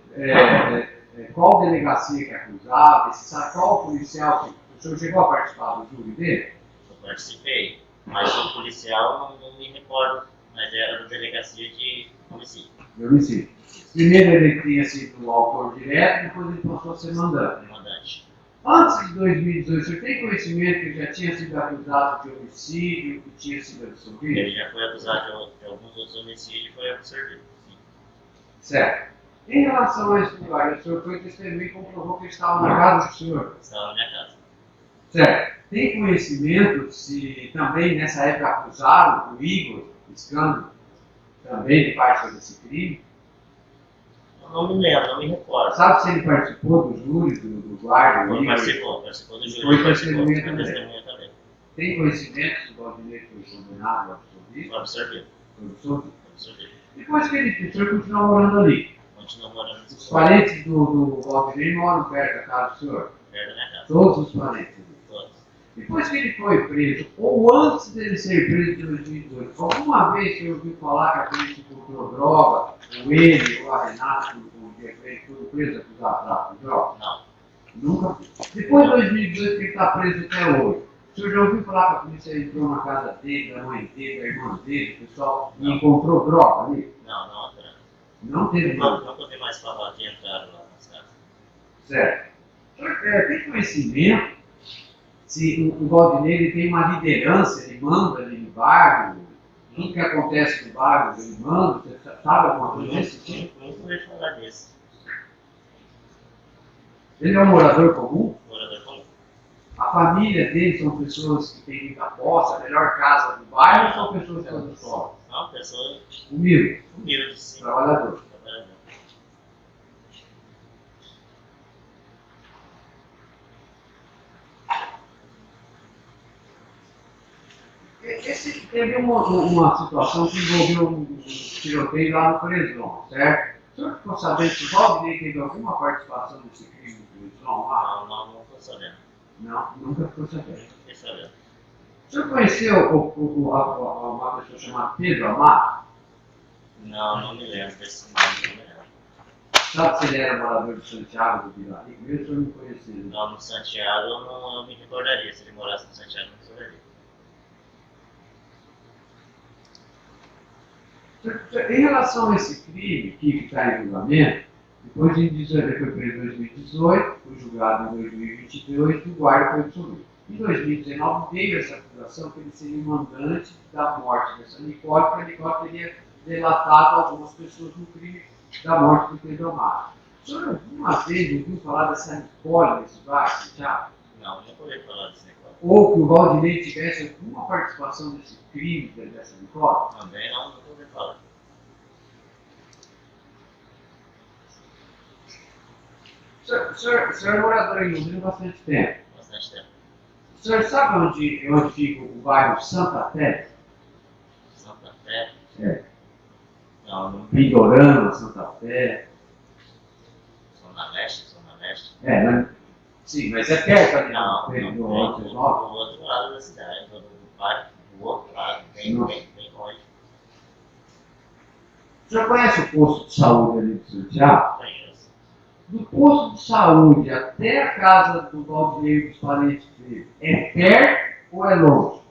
qual delegacia que acusava, se sabe qual policial que... O senhor chegou a participar do júri dele? Eu participei, mas o policial não me recordo, mas era da delegacia de homicídio. De homicídio. Primeiro ele tinha sido o autor direto, depois ele passou a ser mandante. Mandante. Antes de 2018, o senhor tem conhecimento que ele já tinha sido acusado de homicídio, que tinha sido absolvido? Ele já foi acusado de alguns outros homicídios e foi absorvido. Sim. Certo. Em relação a esse lugar, o senhor foi testemunha e comprovou que ele estava na casa do senhor. Estava na minha casa. Certo. Tem conhecimento se também nessa época acusaram o Igor Escândalo também de parte desse crime? Eu não me lembro, não me recordo. Sabe se ele participou do júri, do guarda? do Ele Igor? participou do júri. Foi Participou testemunha também. também. Tem conhecimento se o Valdinei foi condenado ou absolvido? Foi absorvido. Foi absolvido. Foi absorvido. Depois que o senhor continuou morando ali, Continuou morando os nesse parentes do Valdinei moram perto da casa do senhor? perto da minha casa. Todos os parentes. Todos. Depois que ele foi preso, ou antes dele ser preso em 2018, alguma vez você ouviu falar que a polícia encontrou droga, ou ele, ou a Renata, que foi preso acusado de tráfico de droga? Não. Nunca. Depois de 2018, que ele está preso até hoje, o senhor já ouviu falar que a polícia entrou na casa dele, da mãe dele, da irmã dele, o pessoal, e encontrou droga ali? Não entraram. Não teve nada. Não ouvi mais falar que entraram lá nas casas. Certo. O senhor tem conhecimento se o Valdinei ele tem uma liderança, ele manda ali no bairro, tudo que acontece no bairro, ele manda, você sabe alguma coisa desse tipo? Nunca ouvi falar disso. Ele é um morador comum? Morador comum. A família dele são pessoas que têm muita posse, a melhor casa do bairro, ou são pessoas todas pobres? É uma pessoa Humilde, humilde, sim. trabalhador. Trabalhador. Teve uma situação que envolveu um tiroteio lá no Presão, certo? O senhor ficou sabendo se o Valdinei teve alguma participação nesse crime no Presão lá? Não estou sabendo. Não, nunca ficou sabendo. Nunca fiquei sabendo. O senhor conheceu uma pessoa chamada Pedro Amar? Não me lembro desse nome, não me lembro. Sabe se ele era morador de Santiago do Vila Rica? Mesmo o senhor não conhecia ele. Não, no Santiago eu não me recordaria. Se ele morasse no Santiago, eu não recordaria. Em relação a esse crime que está em julgamento, depois de 18, ele foi preso em 2018, foi julgado em 2022 e o guarda foi absolvido. Em 2019 veio essa acusação que ele seria o mandante da morte dessa Nicole, porque a Nicole teria delatado algumas pessoas no crime da morte do Pedro Amaro. O senhor alguma vez ouviu falar dessa Nicole nesse bairro, Thiago? Não, nunca ouvi falar desse negócio. Ou que o Valdinei tivesse alguma participação nesse crime dessa Nicole? Também não, nunca ouvi falar. O senhor é morador em Londrina há bastante tempo. Bastante tempo. O senhor sabe onde fica o bairro Santa Fé? Santa Fé? É. Não, não. Pindorama, Santa Fé. Zona Leste, Zona Leste. É, mas, sim, mas é perto ali. Não, do do outro lado da cidade, do bairro, do outro lado, bem longe. O senhor conhece o posto de saúde ali do Santiago? Conheço. Do posto de saúde até a casa do Valdinei e dos parentes dele, é perto ou é longe?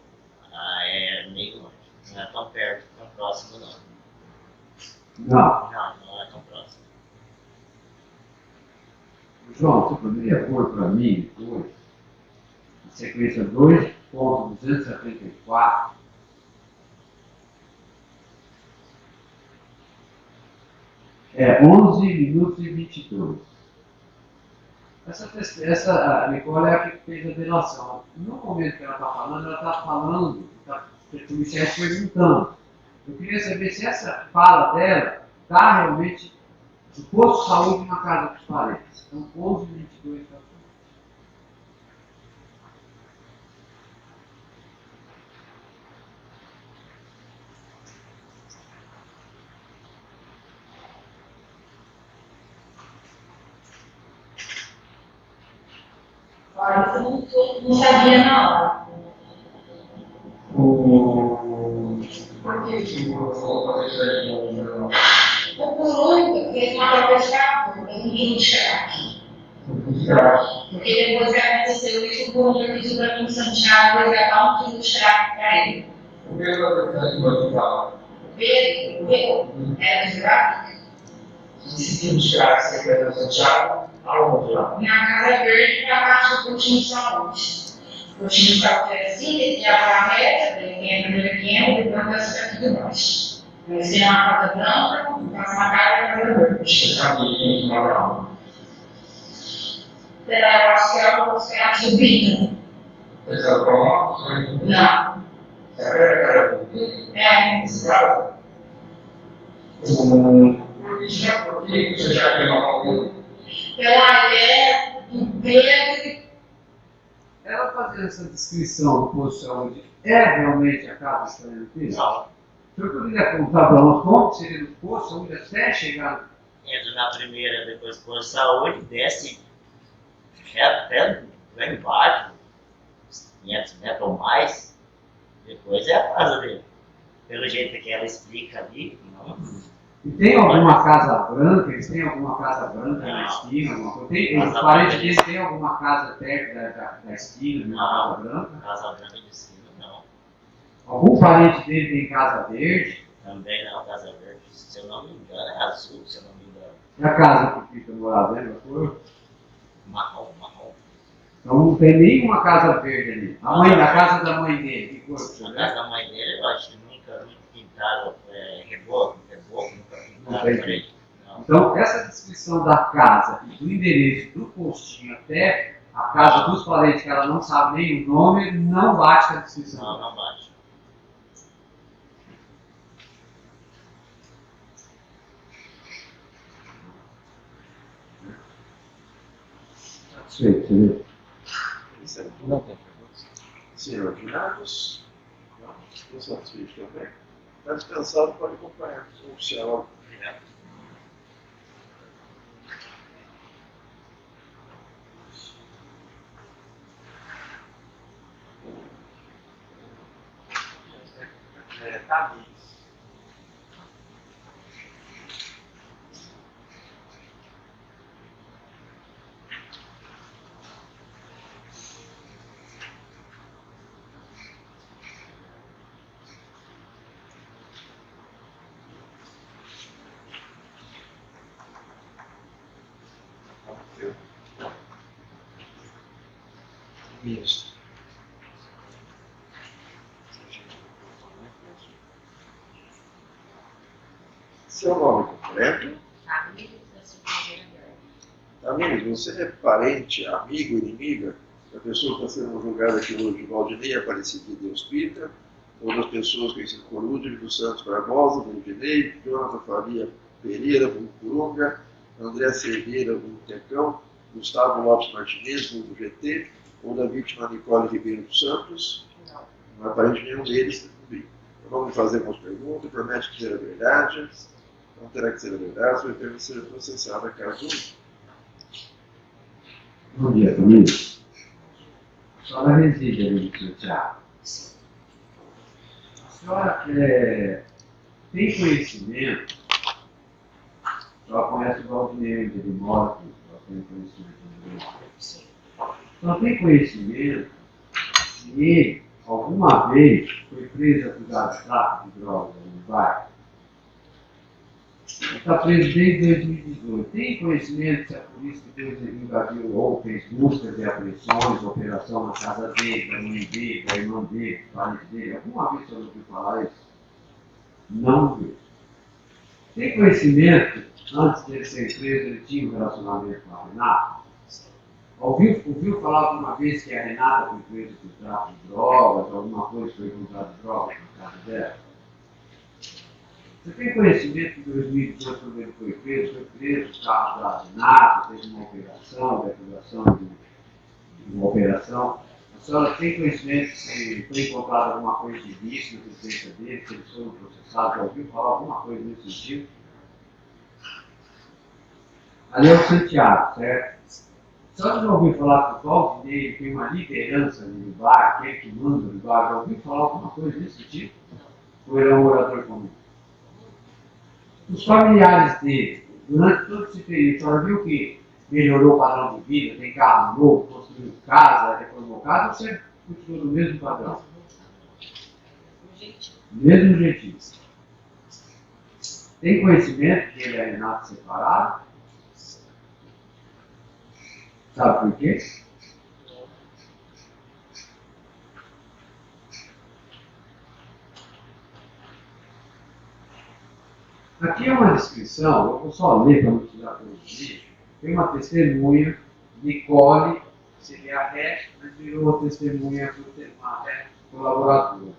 Ah, é meio longe. Não é tão perto, tão próximo não. Não. Não é tão próximo. João, você poderia pôr para mim depois, na sequência 2.274, é 11 minutos e 22. Essa Nicole é a que fez a delação. No momento que ela está falando, os policiais perguntando. Eu queria saber se essa fala dela está realmente no posto de saúde na casa dos parentes. Então, 11h22 está tudo. Olha, eu não sabia na hora. Por que isso? O Corunga fez uma protestar para ninguém chegar aqui. Porque depois que aconteceu isso, o Corunga pediu para mim em Santiago resgatar um quilo de chá para ele. O Pedro era de Gráfica. Esse quilo de chá que você fez em Santiago, aonde lá? Na Casa Verde, na parte do Coutinho de Saúde. O Coutinho de Saúde é assim, ele tem a farreta, ele tem a primeira guerra, depois desce aqui de baixo. Eles têm uma casa branca, passa uma casa e a casa verde. Você sabe quem mora lá? Eu acho que é a sobrinha. Você sabe qual é? Não. É. Por que você já tem uma alguma? Pela ideia do Pedro. Ela fazendo essa descrição do posto de saúde é realmente a casa da Fernanda? Não. O senhor poderia contar para nós como seria no posto de saúde até chegar? Entra na primeira, depois posto de saúde, desce até lá embaixo, 500 metros ou mais, depois é a casa dele. Pelo jeito que ela explica ali, não. E tem alguma casa branca? Eles têm alguma casa branca na esquina? Alguma coisa? Os parentes deles têm alguma casa perto da esquina, de uma casa branca? Casa branca de cima, não. Algum parente dele tem casa verde? Também não, casa verde. Se eu não me engano, é azul, se eu não me engano. E a casa que fica morada dentro da cor? Marrom. Então não tem nenhuma casa verde ali. A casa da mãe dele, que cor? Na casa da mãe dele, eu acho que nunca pintaram reboco, nunca pintaram a parede. Então, essa descrição da casa e do endereço do postinho até a casa dos parentes, que ela não sabe nem o nome, não bate com a descrição. Não bate. Satisfeito, senhor? Não tem perguntas. Senhor Guinados? Não? Estou satisfeito também. Está dispensado, pode acompanhar o oficial. Tá. Isso. Seu nome completo? Tamires, você é parente, amigo, inimiga da pessoa que está sendo julgada aqui hoje, Valdinei Aparecida de Hospita, ou das pessoas que são Corúdio, dos Santos Barbosa, Valdinei, Jonathan Faria Pereira, Curunga, André Cerveira, Tecão, Gustavo Lopes Martinez, do GT, ou da vítima Nicole Ribeiro dos Santos? Não é parente nenhum deles. Vamos fazer umas perguntas, promete dizer a verdade. Não terá que ser a verdade, vai ter que ser processada caso. Bom dia, família. A senhora reside ali no Santiago. A senhora tem conhecimento, a senhora conhece o Valdinei, onde ele mora, a senhora tem conhecimento dele. A senhora tem conhecimento se ele, alguma vez, foi preso acusado de tráfico de drogas no bairro? Ele está preso desde 2018. Tem conhecimento se a polícia depois invadiu ou fez buscas e apreensões, operação na casa dele, da mãe dele, da irmã dele, do parente dele? Alguma vez você ouviu falar isso? Não viu. Tem conhecimento, antes de ele ser preso, ele tinha um relacionamento com a Renata? Ouviu falar alguma vez que a Renata foi presa por tráfico de drogas, alguma coisa foi encontrada de drogas na casa dela? Você tem conhecimento que em 2018, quando ele foi preso, o carro da Renata, fez uma operação, de acusação de uma operação. A senhora tem conhecimento se foi encontrada alguma coisa de vício na presença dele, se eles foram processados, já ouviu falar alguma coisa nesse sentido? Ali é o Santiago, certo? A senhora já ouviu falar que o Valdinei tem uma liderança no bar, aquele que manda no bar, já ouviu falar alguma coisa nesse tipo? Ou ele é um morador comum? Os familiares dele, durante todo esse período, a senhora viu que melhorou o padrão de vida, tem carro novo, construiu casa, reformou casa, ou você continuou no mesmo padrão? Mesmo jeitinho. Tem conhecimento que ele é Renato separado? Sabe por quê? Aqui é uma descrição, eu vou só ler para não precisar traduzir. Tem uma testemunha, Nicole, seria a RET, mas virou testemunha por ter uma RET colaboradora.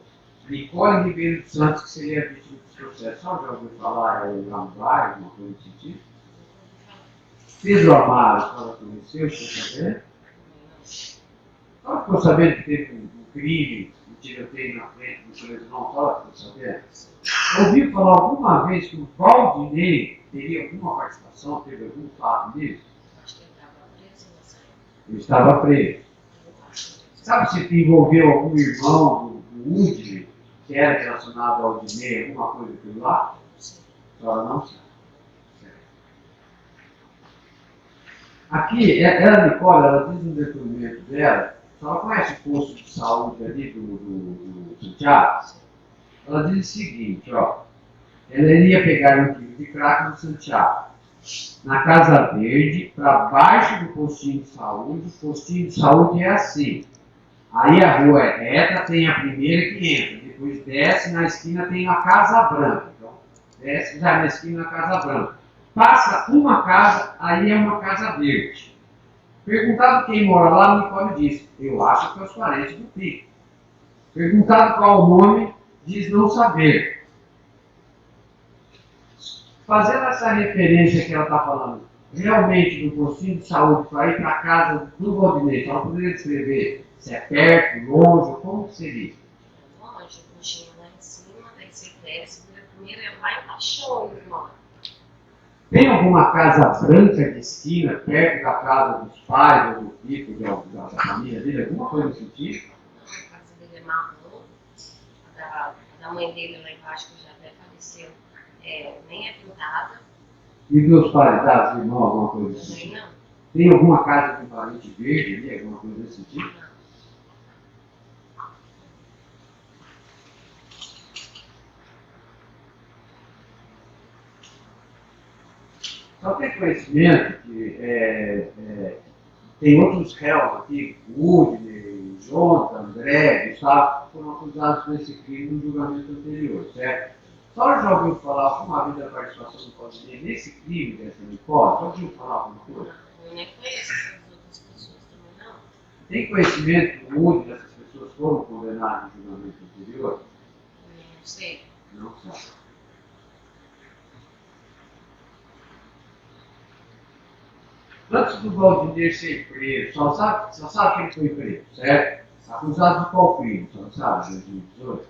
Nicole Ribeiro dos Santos, que seria a vítima do processo. Só já ouviu falar lá no bairro, uma coisa desse tipo? Pedro Amaro, a senhora conheceu, ficou sabendo? A senhora ficou sabendo que teve um crime, um tiroteio na frente do televisão, a senhora ficou sabendo? Ouviu falar alguma vez que o Valdinei teria alguma participação, teve algum fato nisso? Ele estava preso. Sabe se envolveu algum irmão do Udine, que era relacionado ao Valdinei, alguma coisa por lá? A senhora não sabe. Aqui, ela, Nicole, ela diz no depoimento dela, ela conhece o posto de saúde ali do Santiago? Ela diz o seguinte, ó, ela iria pegar um quilo de crack no Santiago, na Casa Verde, para baixo do postinho de saúde. O postinho de saúde é assim, aí a rua é reta, tem a primeira que entra, depois desce, na esquina tem a Casa Branca, então desce já na esquina da Casa Branca, passa uma casa, aí é uma Casa Verde. Perguntado quem mora lá, o Nicole disse, eu acho que é os parentes do Pico. Perguntado qual o nome, diz não saber. Fazendo essa referência que ela está falando, realmente do postinho de saúde para ir para a casa do Valdinei, ela poderia descrever se é perto, longe, como que seria? Longe, o coxinha lá em cima, daí você desce, primeiro é lá embaixo, irmão. Tem alguma casa branca de esquina, perto da casa dos pais, ou do Pico, da família dele, alguma coisa nesse sentido? A casa dele é marrom, a da mãe dele lá embaixo, que já até faleceu, nem é pintada. E dos pais, das irmãos, alguma coisa nesse sentido? Não. Tem alguma casa com parente verde ali, alguma coisa nesse sentido? Não. Só tem conhecimento que tem outros réus aqui, Udine, Jonathan, André, Gustavo foram acusados desse crime no julgamento anterior, certo? Só já ouviu falar alguma vez da participação do Claudinei nesse crime, dessa Nicole? Já ouviu falar alguma coisa? Eu nem conheço essas outras pessoas também, não. Tem conhecimento onde essas pessoas foram condenadas no julgamento anterior? Não sei. Não sabe. Antes do Valdinei ser preso, só sabe que ele foi preso, certo? Acusado de qual crime? Só não sabe, em 2018?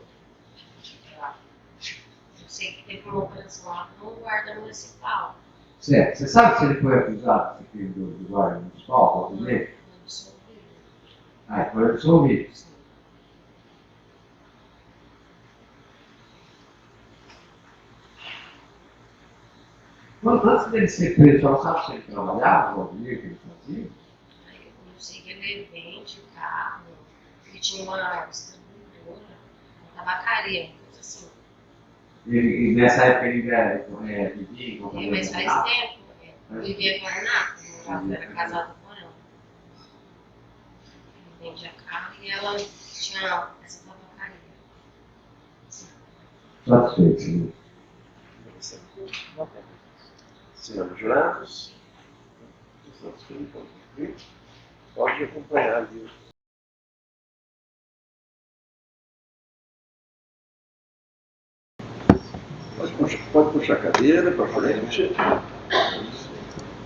Eu sei que teve uma operação lá no guarda municipal. Certo. Você sabe se ele foi acusado desse crime do guarda municipal, Valdinei? Não sou vivo. Ah, foi absolvido. Antes dele ser preso, só sabe se ele trabalhava, Valdinei, o que ele fazia? Aí eu não sei que ele vende o carro. Ele tinha uma distribuidora, uma tabacaria, uma coisa assim. E nessa época ele vivia com a Mas faz tempo. Eu vivia com a Renata, eu era casada com ela. Ele vendia carro e ela tinha essa tabacaria. Satisfeito. Senhores jurados, pode acompanhar ali. Pode puxar a cadeira para frente.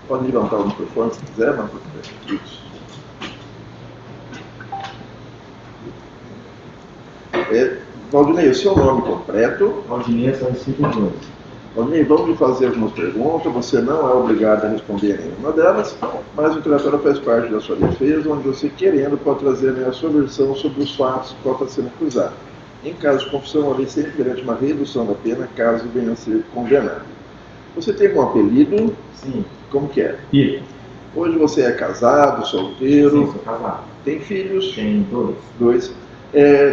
Pode levantar o microfone se quiser, mas isso. Valdinei, o seu nome completo? Valdinei Aparecido Gomes. Valdinei, vamos lhe fazer algumas perguntas. Você não é obrigado a responder nenhuma delas, mas o interrogatório faz parte da sua defesa, onde você, querendo, pode trazer a sua versão sobre os fatos que pode estar sendo acusado. Em caso de confissão, a lei sempre garante uma redução da pena caso venha a ser condenado. Você tem algum apelido? Sim. Como que é? Pito. Hoje você é casado, solteiro? Sim, sou casado. Tem filhos? Tenho dois. Dois.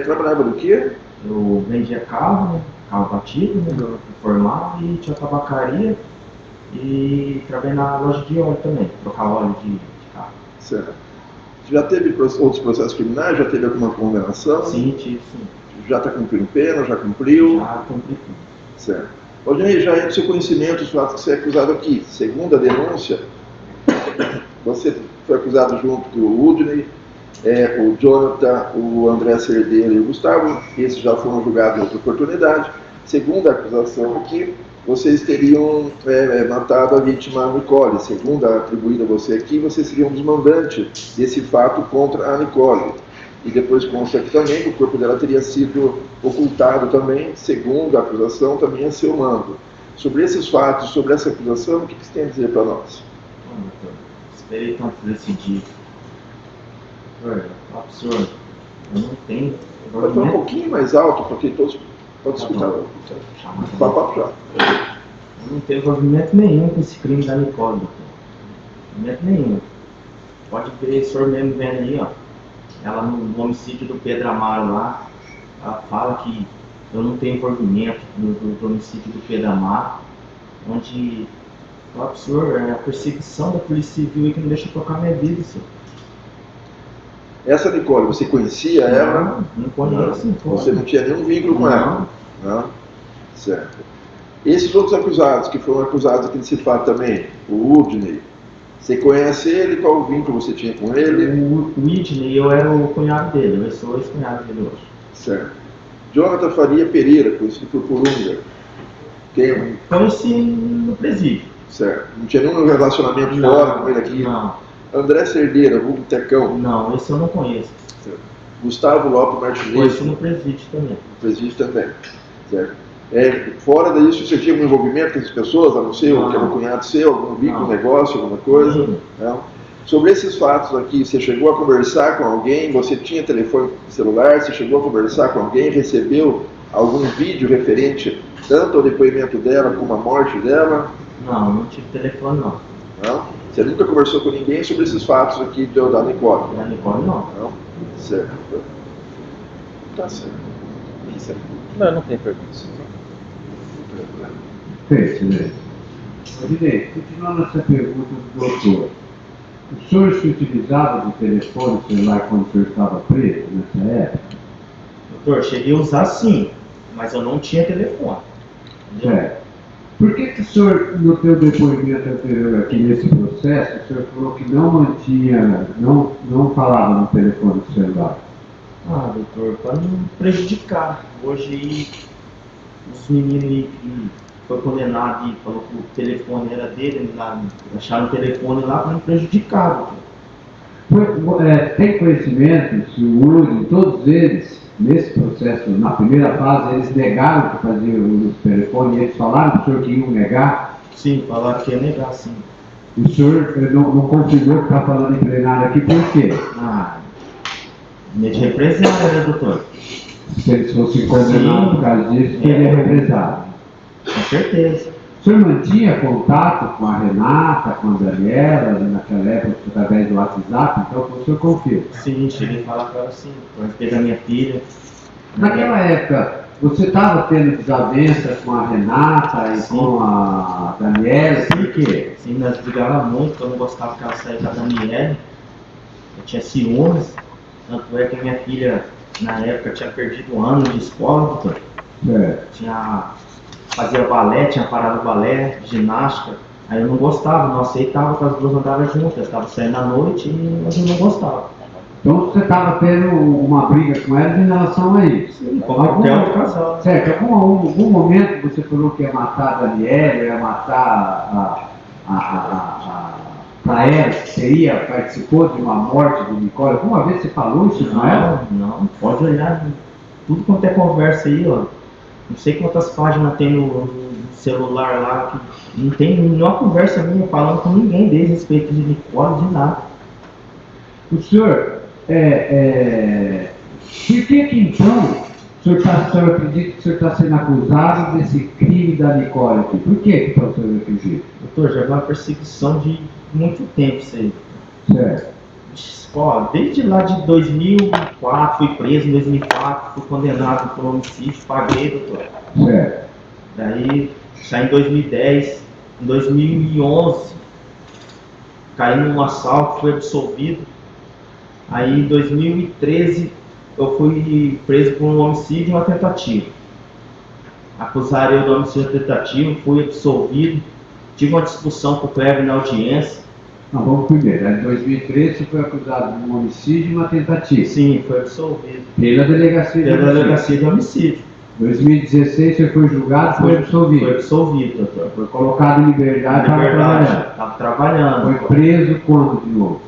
Trabalhava do quê? Eu vendia carro, né? Carro batido, né? Formado e tinha tabacaria e trabalhei na loja de óleo também, trocava óleo de carro. Certo. Já teve outros processos criminais? Já teve alguma condenação? Sim, tive sim. Já está cumprindo pena? Já cumpriu? Já cumpri tudo. Certo. Valdinei, já é do seu conhecimento os fatos que você é acusado aqui. Segundo a denúncia, você foi acusado junto com o Udney, o Jonathan, o André Cerdeira e o Gustavo. Esses já foram julgados em outra oportunidade. Segundo a acusação aqui, vocês teriam matado a vítima Nicole. Segundo a atribuída a você aqui, você seria um dos mandantes desse fato contra a Nicole. E depois consta aqui também que o corpo dela teria sido ocultado também, segundo a acusação, também a seu mando. Sobre esses fatos, sobre essa acusação, o que você tem a dizer para nós? Esperei tanto decidir. Senhor, senhor, eu não tenho. Pode falar um pouquinho mais alto, porque todos podem escutar. Papo já. Eu não tenho envolvimento nenhum com esse crime da Nicole, doutor. Envolvimento nenhum. Pode ver, o senhor mesmo vendo aí, ó. Ela no homicídio do Pedro Amaro lá, ela fala que eu não tenho envolvimento no homicídio do Pedro Amaro, onde fala pro senhor, é a perseguição da Polícia Civil aí que não deixa eu tocar minha vida, senhor. Essa Nicole, você conhecia ela? Não conheço, não. Você não tinha nenhum vínculo com ela? Não. Certo. Esses outros acusados, que foram acusados aqui nesse fato também, o Udney, você conhece ele? Qual o vínculo você tinha com ele? O Udney, eu era o cunhado dele, eu sou ex-cunhado dele hoje. Certo. Jonathan Faria Pereira, conhecido por Porunga. Quem? Conheci no presídio. Certo. Não tinha nenhum relacionamento fora com ele aqui? Não. André Cerdeira, vulgo Tecão. Não, esse eu não conheço. Certo. Gustavo Lopes Martinez. Conheço no presídio também. No presídio também. Certo. Fora disso, você tinha algum envolvimento com essas pessoas, a não ser o que era um cunhado seu, algum vínculo, negócio, alguma coisa? Não. Sobre esses fatos aqui, você chegou a conversar com alguém, você tinha telefone celular, você chegou a conversar com alguém, recebeu algum vídeo referente tanto ao depoimento dela como à morte dela? Não tive telefone não. Não? Você nunca conversou com ninguém sobre esses fatos aqui da Nicole? Da Nicole não. Não? Certo. Tá certo. Não tem perguntas. Valdinei, continuando essa pergunta do doutor. O senhor se utilizava do telefone celular quando o senhor estava preso nessa época? Doutor, cheguei a usar sim, mas eu não tinha telefone. Entendeu? Certo. Por que o senhor, no seu depoimento anterior aqui nesse processo, o senhor falou que não mantinha, não falava no telefone celular? Ah, doutor, para não prejudicar. Hoje os meninos que foi condenado e falou que o telefone era dele, acharam o telefone lá para não prejudicar, doutor. Tem conhecimento se o URI, todos eles, nesse processo, na primeira fase, eles negaram que faziam o telefone, eles falaram para o senhor que iam negar? Sim, falaram que ia negar, sim. O senhor não confirmou que está falando em plenário aqui, por quê? Ah, meio de represália, né, doutor? Se eles fossem condenados por causa disso, teria represado. Com certeza. O senhor mantinha contato com a Renata, com a Daniela, naquela época, através do WhatsApp, então o senhor confia? Sim, cheguei a falar com ela sim, a respeito da minha filha. Naquela época, você estava tendo desavença com a Renata e Sim. com a Daniela, por quê? Sim, nós brigávamos muito, eu não gostava que ela saísse com a Daniela. Eu tinha ciúmes, tanto é que a minha filha, na época, tinha perdido um ano de escola, doutor. Fazia balé, tinha parado o balé, ginástica. Aí eu não gostava, não aceitava que as duas andavam juntas. Estava saindo à noite e eu não gostava. Então você estava tendo uma briga com ela em relação a isso? Sim, como qualquer outro casal. Certo, algum momento você falou que ia matar a Daniela, ia matar para ela, que participou de uma morte do Nicole. Alguma vez você falou isso com ela? Não, pode olhar tudo quanto é conversa aí, ó. Não sei quantas páginas tem no celular lá, que não tem nenhuma conversa minha falando com ninguém desde respeito de Nicole, de nada. O senhor, por que então o senhor acredita que o senhor está sendo acusado desse crime da Nicole aqui? Por que está sendo acusado? Doutor, já é uma perseguição de muito tempo isso aí. Certo. Ó, desde lá de 2004, fui preso em 2004, fui condenado por homicídio, paguei, doutor. Certo. Daí, saí em 2010, em 2011, caí num assalto, fui absolvido. Aí, em 2013, eu fui preso por um homicídio e uma tentativa. Acusaram eu do homicídio tentativo, fui absolvido, tive uma discussão com o Kleber na audiência. Não, vamos primeiro. Em 2013 você foi acusado de um homicídio e uma tentativa. Sim, foi absolvido. Pela delegacia de homicídio. Em 2016 você foi julgado e foi absolvido. Foi absolvido, doutor. Foi colocado em liberdade, Estava trabalhando. Foi preso quando de novo?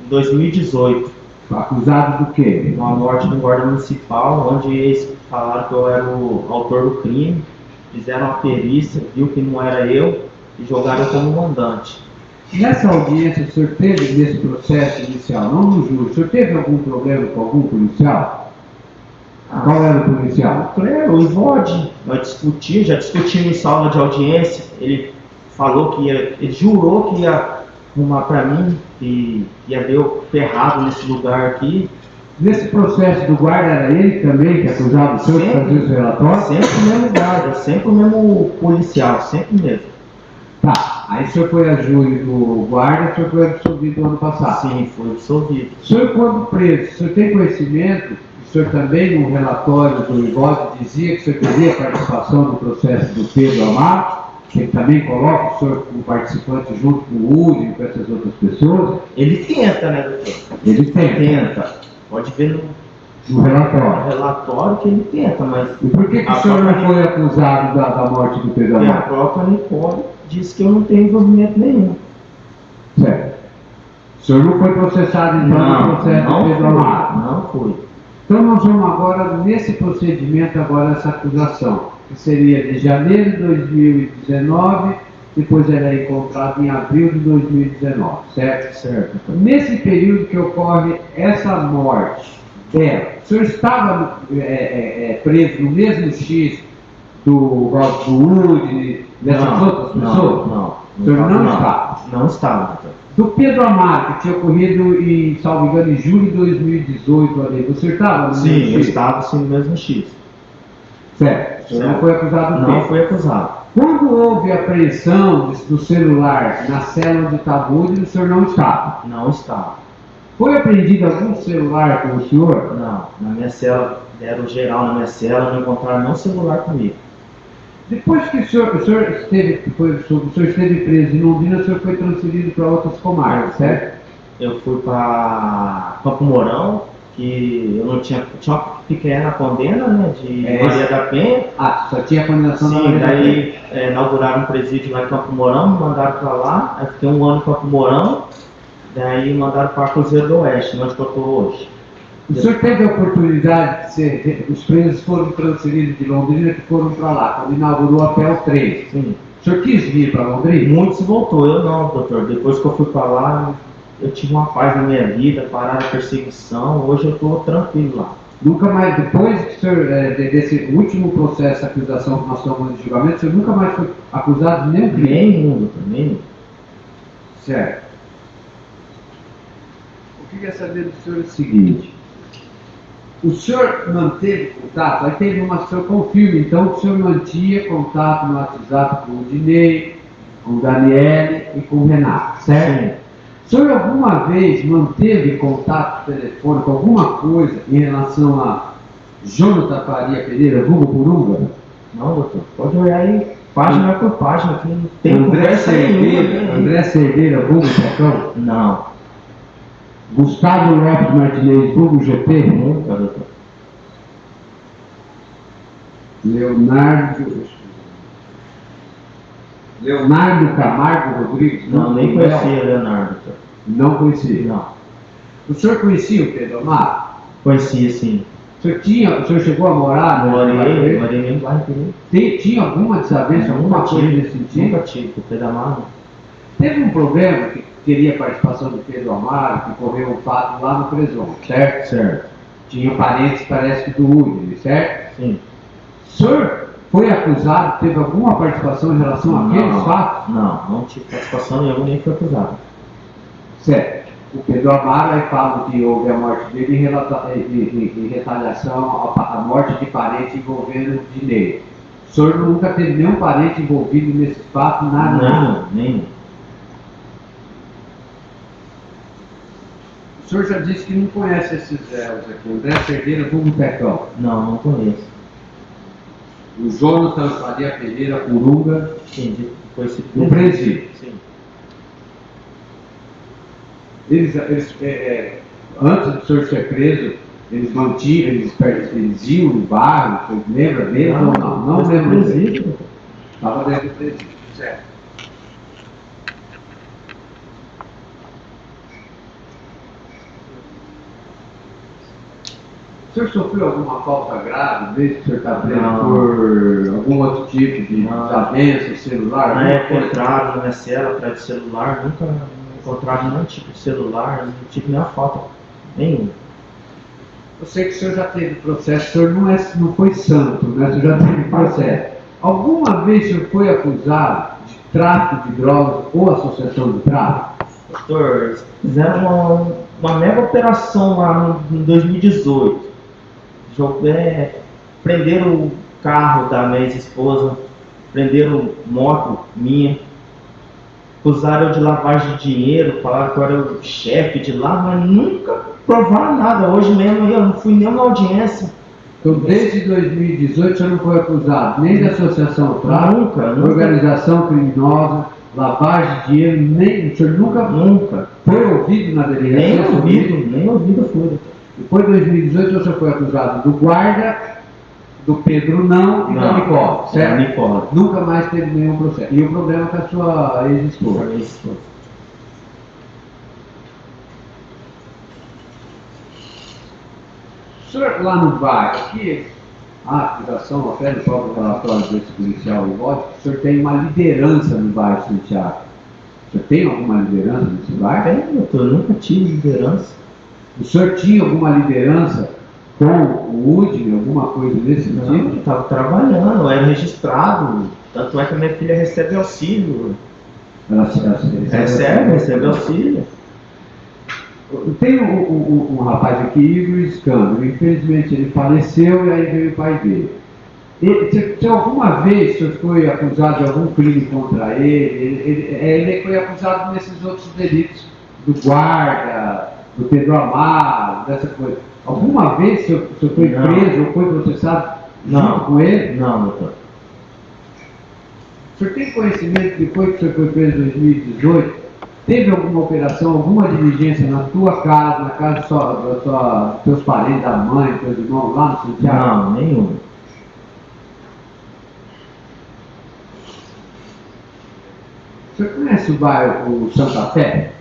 Em 2018. Acusado do quê? Uma morte no guarda municipal, onde eles falaram que eu era o autor do crime, fizeram uma perícia, viu que não era eu e jogaram como mandante. Nessa audiência, o senhor teve, nesse processo inicial, não no júri, o senhor teve algum problema com algum policial? Qual era o policial? O Ivode. Nós já discutimos em sala de audiência. Ele falou que ele jurou que ia arrumar para mim, que ia ver eu ferrado nesse lugar aqui. Nesse processo do guarda, era ele também que acusava o senhor de fazer os relatórios? Sempre o mesmo guarda, sempre o mesmo policial, sempre mesmo. Tá, aí o senhor foi a júri do guarda, o senhor foi absolvido no ano passado? Sim, foi absolvido. O senhor, quando preso, o senhor tem conhecimento, o senhor também no relatório do Ivode dizia que o senhor teria participação no processo do Pedro Amaro, que ele também coloca o senhor como participante junto com o Udi e com essas outras pessoas? Ele tenta, né, doutor? Ele tenta. Pode ver no relatório que ele tenta, mas... E por que o senhor não foi acusado da morte do Pedro Amaro? E a própria Nicole disse que eu não tenho envolvimento nenhum. Certo. O senhor não foi processado então no processo do Pedro Amaro? Não foi. Então nós vamos agora, nesse procedimento, agora essa acusação, que seria de janeiro de 2019, depois ela é encontrada em abril de 2019, certo? Certo. Nesse período que ocorre essa morte dela, o senhor estava preso no mesmo X do Udi, dessas outras pessoas? Não. O senhor não estava? Não estava. Do Pedro Amaro, que tinha ocorrido em, salvo engano, em julho de 2018 ali, o senhor estava? Sim, eu estava sim no mesmo X. Certo. O senhor não foi acusado? Não foi acusado. Quando houve a apreensão do celular na cela onde estava o Woody, o senhor não estava? Não estava. Foi apreendido algum celular com o senhor? Não. Na minha cela, deram geral na minha cela, não encontraram nenhum celular comigo. Depois que o senhor esteve preso em Londrina, o senhor foi transferido para outras comarcas, certo? Eu fui para Campo Mourão, que eu não tinha uma pequena condena, né, de Maria da Penha. Ah, só tinha condenação da Sim, Maria da Penha. daí inauguraram um presídio lá em Campo Mourão, me mandaram para lá, aí fiquei 1 ano em Campo Mourão, daí mandaram para Cruzeiro do Oeste, onde eu estou hoje. O senhor teve a oportunidade de ser, os presos foram transferidos de Londrina que foram para lá, quando inaugurou a PEL 3. Sim. O senhor quis vir para Londrina? Muitos voltou, eu não, doutor. Depois que eu fui para lá, eu tive uma paz na minha vida, pararam a perseguição, hoje eu estou tranquilo lá. Nunca mais, depois que o senhor, desse último processo de acusação que nós estamos de julgamento, o senhor nunca mais foi acusado de nenhum crime? Nenhum, doutor, nenhum. Certo. Eu queria saber do senhor o seguinte. O senhor manteve contato, aí teve uma, o senhor confirma então que o senhor mantinha contato no WhatsApp com o Dinei, com o Daniele e com o Renato, certo? Sim. O senhor alguma vez manteve contato telefônico, alguma coisa em relação a Jonathan Faria Pereira, vulgo Purunga? Não, doutor, pode olhar aí, página por página, que não tem André conversa Cerdeira, nenhuma. André Cerdeira, vulgo Chacão? Não, Gustavo Lopes Martinez, vulgo GP? nunca, doutor. Leonardo Camargo Rodrigues? Não, nem conhecia Leonardo, doutor. Não conhecia? Não. O senhor conhecia o Pedro Amaro? Conhecia, sim. O senhor chegou a morar no Morei no bairro dele. Tinha alguma desavença, alguma coisa nesse sentido? Nunca tive, com o Pedro Amaro. Teve um problema que teria a participação do Pedro Amaro, que correu um fato lá no Preson, certo? Certo. Tinha parentes, parece que do Udine, certo? Sim. O senhor foi acusado, teve alguma participação em relação àqueles fatos? Não tive participação nenhuma, nem fui acusado. Certo. O Pedro Amaro aí fala que houve a morte dele em retaliação à morte de parente envolvendo o Dinei. O senhor nunca teve nenhum parente envolvido nesse fato, nada? Nenhum. O senhor já disse que não conhece esses réus aqui. André Cerdeira, vulgo Pecão. Não conheço. O Jonathan Faria Pereira, Purunga, Entendi. Foi esse no presídio. Sim. Eles, antes do senhor ser preso, eles mantinham, eles iam no bairro, o senhor lembra dele ou não? Não lembro dele. Estava dentro do presídio, certo. O senhor sofreu alguma falta grave desde que o senhor está preso por algum outro tipo de desavença, celular? Na época entraram na minha cela atrás do celular, nunca encontraram nenhum tipo de celular, não tive nenhuma falta nenhuma. Eu sei que o senhor já teve processo, o senhor não foi santo, né? O senhor já teve processo. Alguma vez o senhor foi acusado de tráfico de drogas ou associação de tráfico? Doutor, eles fizeram uma mega operação lá em 2018. Prenderam o carro da minha ex-esposa, prenderam moto minha, acusaram eu de lavagem de dinheiro, falaram que eu era o chefe de lá, mas nunca provaram nada. Hoje mesmo eu não fui nem uma audiência. Então, desde 2018, o senhor não foi acusado nem de associação ao tráfico, Nunca. organização criminosa, lavagem de dinheiro, nem, o senhor nunca foi ouvido na delegacia? Nem ouvido foi. Depois de 2018, o senhor foi acusado do guarda, do Pedro não e da Nicole, certo? Nicole. Nunca mais teve nenhum processo. E o problema com a sua ex-esposa? O senhor lá no bairro, aqui, a acusação, até no próprio relatório desse policial em voz, o senhor tem uma liderança no bairro Santiago. O senhor tem alguma liderança nesse bairro? Eu nunca tive liderança. O senhor tinha alguma liderança com o Udine, alguma coisa nesse sentido? Não, eu estava trabalhando, eu era registrado. Tanto é que a minha filha recebe auxílio. Ela recebe auxílio. Tem um rapaz aqui, Igor Escândalo. Infelizmente ele faleceu e aí veio o pai dele. Se alguma vez o senhor foi acusado de algum crime contra ele foi acusado nesses outros delitos, do guarda, do Pedro Amaro, dessa coisa. Alguma vez o senhor foi preso ou foi processado junto com ele? Não, doutor. O senhor tem conhecimento, depois que o senhor foi preso em 2018, teve alguma operação, alguma diligência na tua casa, na casa dos teus parentes, da mãe, dos teus irmãos, lá no Santiago? Não, nenhum. O senhor conhece o bairro, o Santa Fé?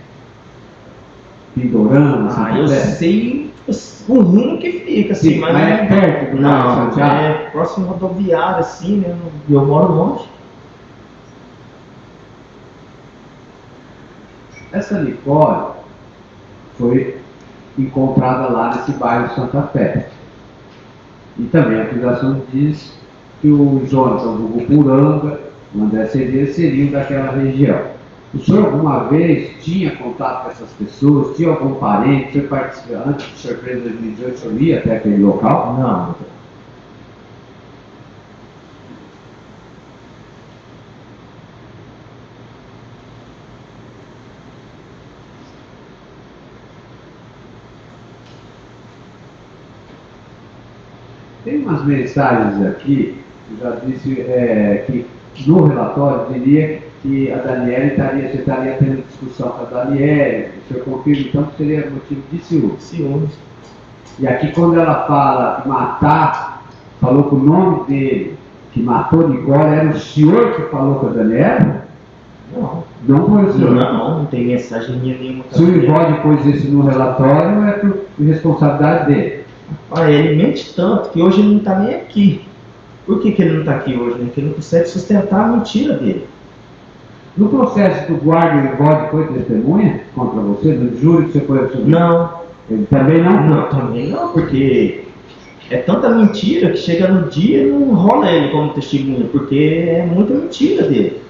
Pindorama, Santa Fé? Eu sei o rumo que fica, assim, Sim, mas é perto do bairro não, Santiago? é próximo rodoviário, assim, né? Eu moro longe. Essa Nicole foi encontrada lá nesse bairro Santa Fé. E também a acusação diz que o Jonathan do Gupuranga, o André Cedeira, seriam daquela região. O senhor alguma vez tinha contato com essas pessoas? Tinha algum parente? O senhor participou antes do senhor preso em 2018? O senhor ia até aquele local? Não. Tem umas mensagens aqui, eu já disse que no relatório diria que a Daniela você estaria tendo discussão com a Daniela, o senhor confirma então que seria motivo de ciúmes. Ciúmes. E aqui quando ela fala de matar, falou com o nome dele, que matou Nicole, era o senhor que falou com a Daniela? Não. Não foi o senhor? Não tem mensagem nenhuma. Se o Ivone pôs isso no relatório, é por responsabilidade dele. Ele mente tanto que hoje ele não está nem aqui. Por que ele não está aqui hoje? Porque ele não consegue sustentar a mentira dele. No processo do guarda, o Ivone foi testemunha contra você? No júri que você foi assumir? Não. Ele também não? Não, também não, porque é tanta mentira que chega no dia e não rola ele como testemunha, porque é muita mentira dele.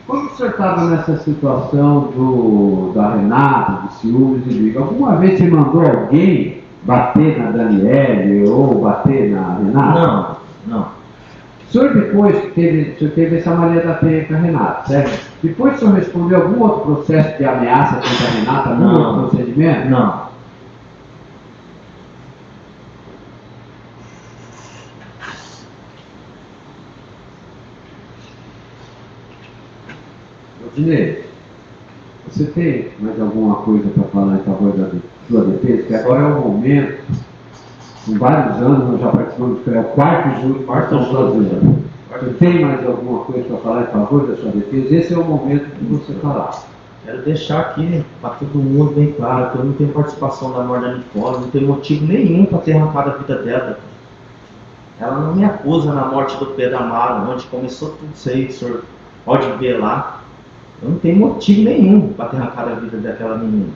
Quando o senhor estava nessa situação da Renata, de ciúmes e briga, alguma vez você mandou alguém bater na Daniele ou bater na Renata? Não. O senhor depois o senhor teve essa maneira da penha com a Renata, certo? Depois o senhor respondeu algum outro processo de ameaça contra a Renata, algum outro procedimento? Não. Dinei, você tem mais alguma coisa para falar em favor da sua defesa? Que agora é o momento, com vários anos nós já participamos do quarto júri. Você tem mais alguma coisa para falar em favor da sua defesa? Esse é o momento de você falar. Quero deixar aqui para todo mundo bem claro que eu não tenho participação na morte da Nicole, não tenho motivo nenhum para ter arrancado a vida dela. Ela não me acusa na morte do Pedro Amaro, onde começou tudo isso aí, o senhor pode ver lá. Eu não tenho motivo nenhum para ter arrancado a vida daquela menina.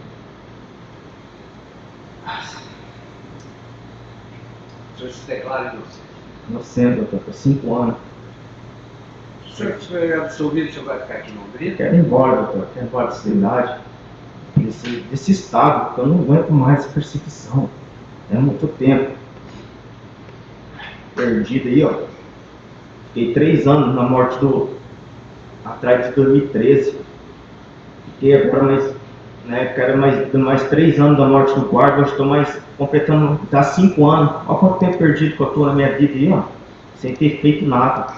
O senhor se declara inocente? Inocente, doutor, por 5 anos. Se o senhor é absolvido, o senhor vai ficar aqui no Londrina? Quero ir embora, doutor, quero ir embora dessa cidade, desse estado, porque eu não aguento mais essa perseguição. É muito tempo. Perdido aí, ó. Fiquei 3 anos na morte atrás de 2013. Fiquei agora quero mais 3 anos da morte do guarda, eu estou completando, tá 5 anos. Olha quanto tempo perdido que eu estou na minha vida aí, ó, sem ter feito nada.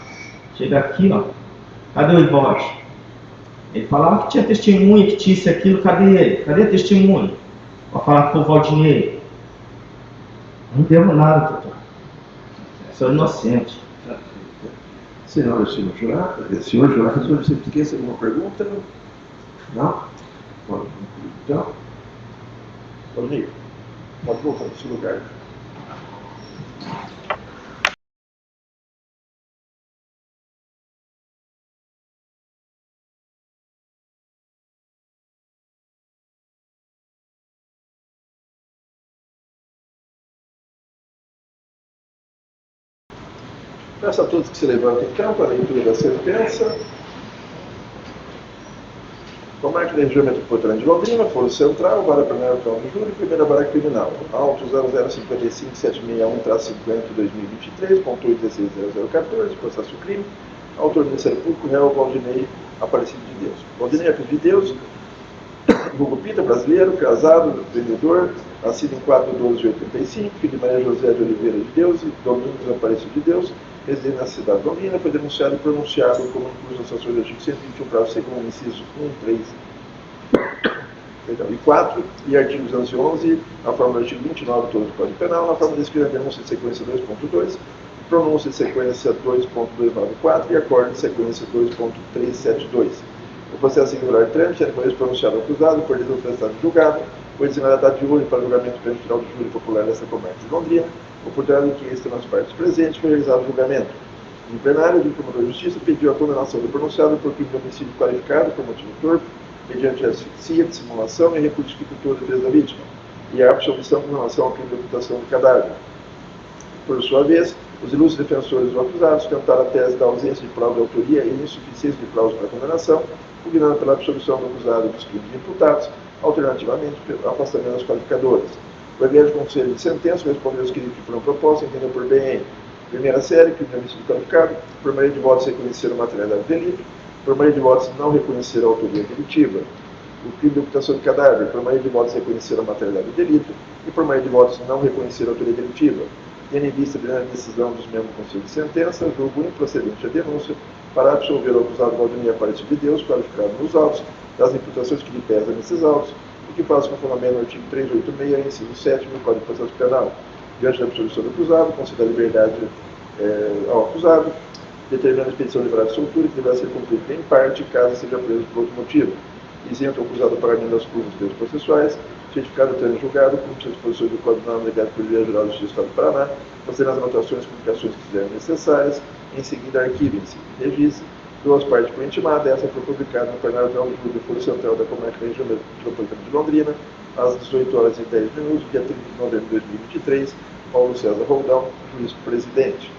Chega aqui, ó, cadê o Ivone? Ele falava que tinha testemunha, que tinha isso e aquilo, cadê ele? Cadê a testemunha? Para falar que foi o Valdinei. Não devo nada, doutor. Sou inocente. Senhor jurar, você esquece alguma pergunta? Não? Bom, então, pode ir. Pode voltar para o seu lugar. Peço a todos que se levantem então para a leitura da sentença. Comarca da Região Metropolitana de Londrina, Foro Central, Vara Penal do Tribunal de Júri, Primeira Vara Criminal. Auto 0055761-2023, ponto 160014, processo crime. Autor do Ministério Público, réu Valdinei Aparecido de Deus. Valdinei Aparecido de Deus, vulgo Pita, brasileiro, casado, vendedor, nascido em 4/12/85, filho de Maria José de Oliveira de Deus e Domingos Aparecido de Deus, residente na cidade de Londrina, foi denunciado e pronunciado como incluso na sanção do artigo 121, parágrafo 2º, inciso 1, 3 e 4, e artigos 11 e 11, na forma do artigo 29 do Código Penal, na forma descrita na denúncia de sequência 2.2, pronúncia de sequência 2.294 e acorde de sequência 2.372. O processo singular de trâmite é depois pronunciado ao acusado, por decisão do estado de julgado, foi designada a data de júri para o julgamento do Pleno Final do Júri Popular desta Comarca de Londrina, oportunidade em que este nas partes presentes foi realizado o julgamento. Em plenário, o Promotor de Justiça pediu a condenação do pronunciado por crime de homicídio qualificado por motivo torpe, mediante asfixia, dissimulação e recurso dificultoso de defesa da vítima, e a absolvição com relação ao crime de ocultação do cadáver. Por sua vez, os ilustres defensores do acusado sustentaram a tese da ausência de prova de autoria e insuficiência de provas para a condenação, pugnando pela absolvição do acusado dos crimes imputados, alternativamente pelo afastamento das qualificadoras. O egrégio Conselho de Sentença respondeu aos quesitos que foram propostos, entendeu por bem primeira série, crime de homicídio qualificado, por maioria de votos reconhecer a materialidade do delito, por maioria de votos não reconhecer a autoria delitiva, o crime de ocultação de cadáver, por maioria de votos reconhecer a materialidade do delito, e por maioria de votos não reconhecer a autoria delitiva. Tendo em vista da decisão dos membros do Conselho de Sentença, julgo improcedente a denúncia para absolver o acusado Valdinei Aparecido de Deus, qualificado nos autos, das imputações que lhe pesam nesses autos, e que faz com fundamento no artigo 386, inciso 7 do Código de Processo Penal. Diante da absolvição do acusado, concede a liberdade ao acusado, determinando a expedição de livre de soltura, que deverá ser cumprida em parte, caso seja preso por outro motivo. Isento o acusado para pagamento das culpas dos direitos processuais, certificado do termo julgado, cumpre as disposições do Código Penal legado pelo Juiz-Geral da Justiça do Estado do Paraná, considerando as anotações e comunicações que sejam necessárias, em seguida arquivem-se, registre, duas partes por intimada, essa foi publicada no plenário do Júri do Foro Central da Comarca da Região Metropolitana de Londrina, às 18h10, dia 30 de novembro de 2023, Paulo César Roldão, juiz presidente.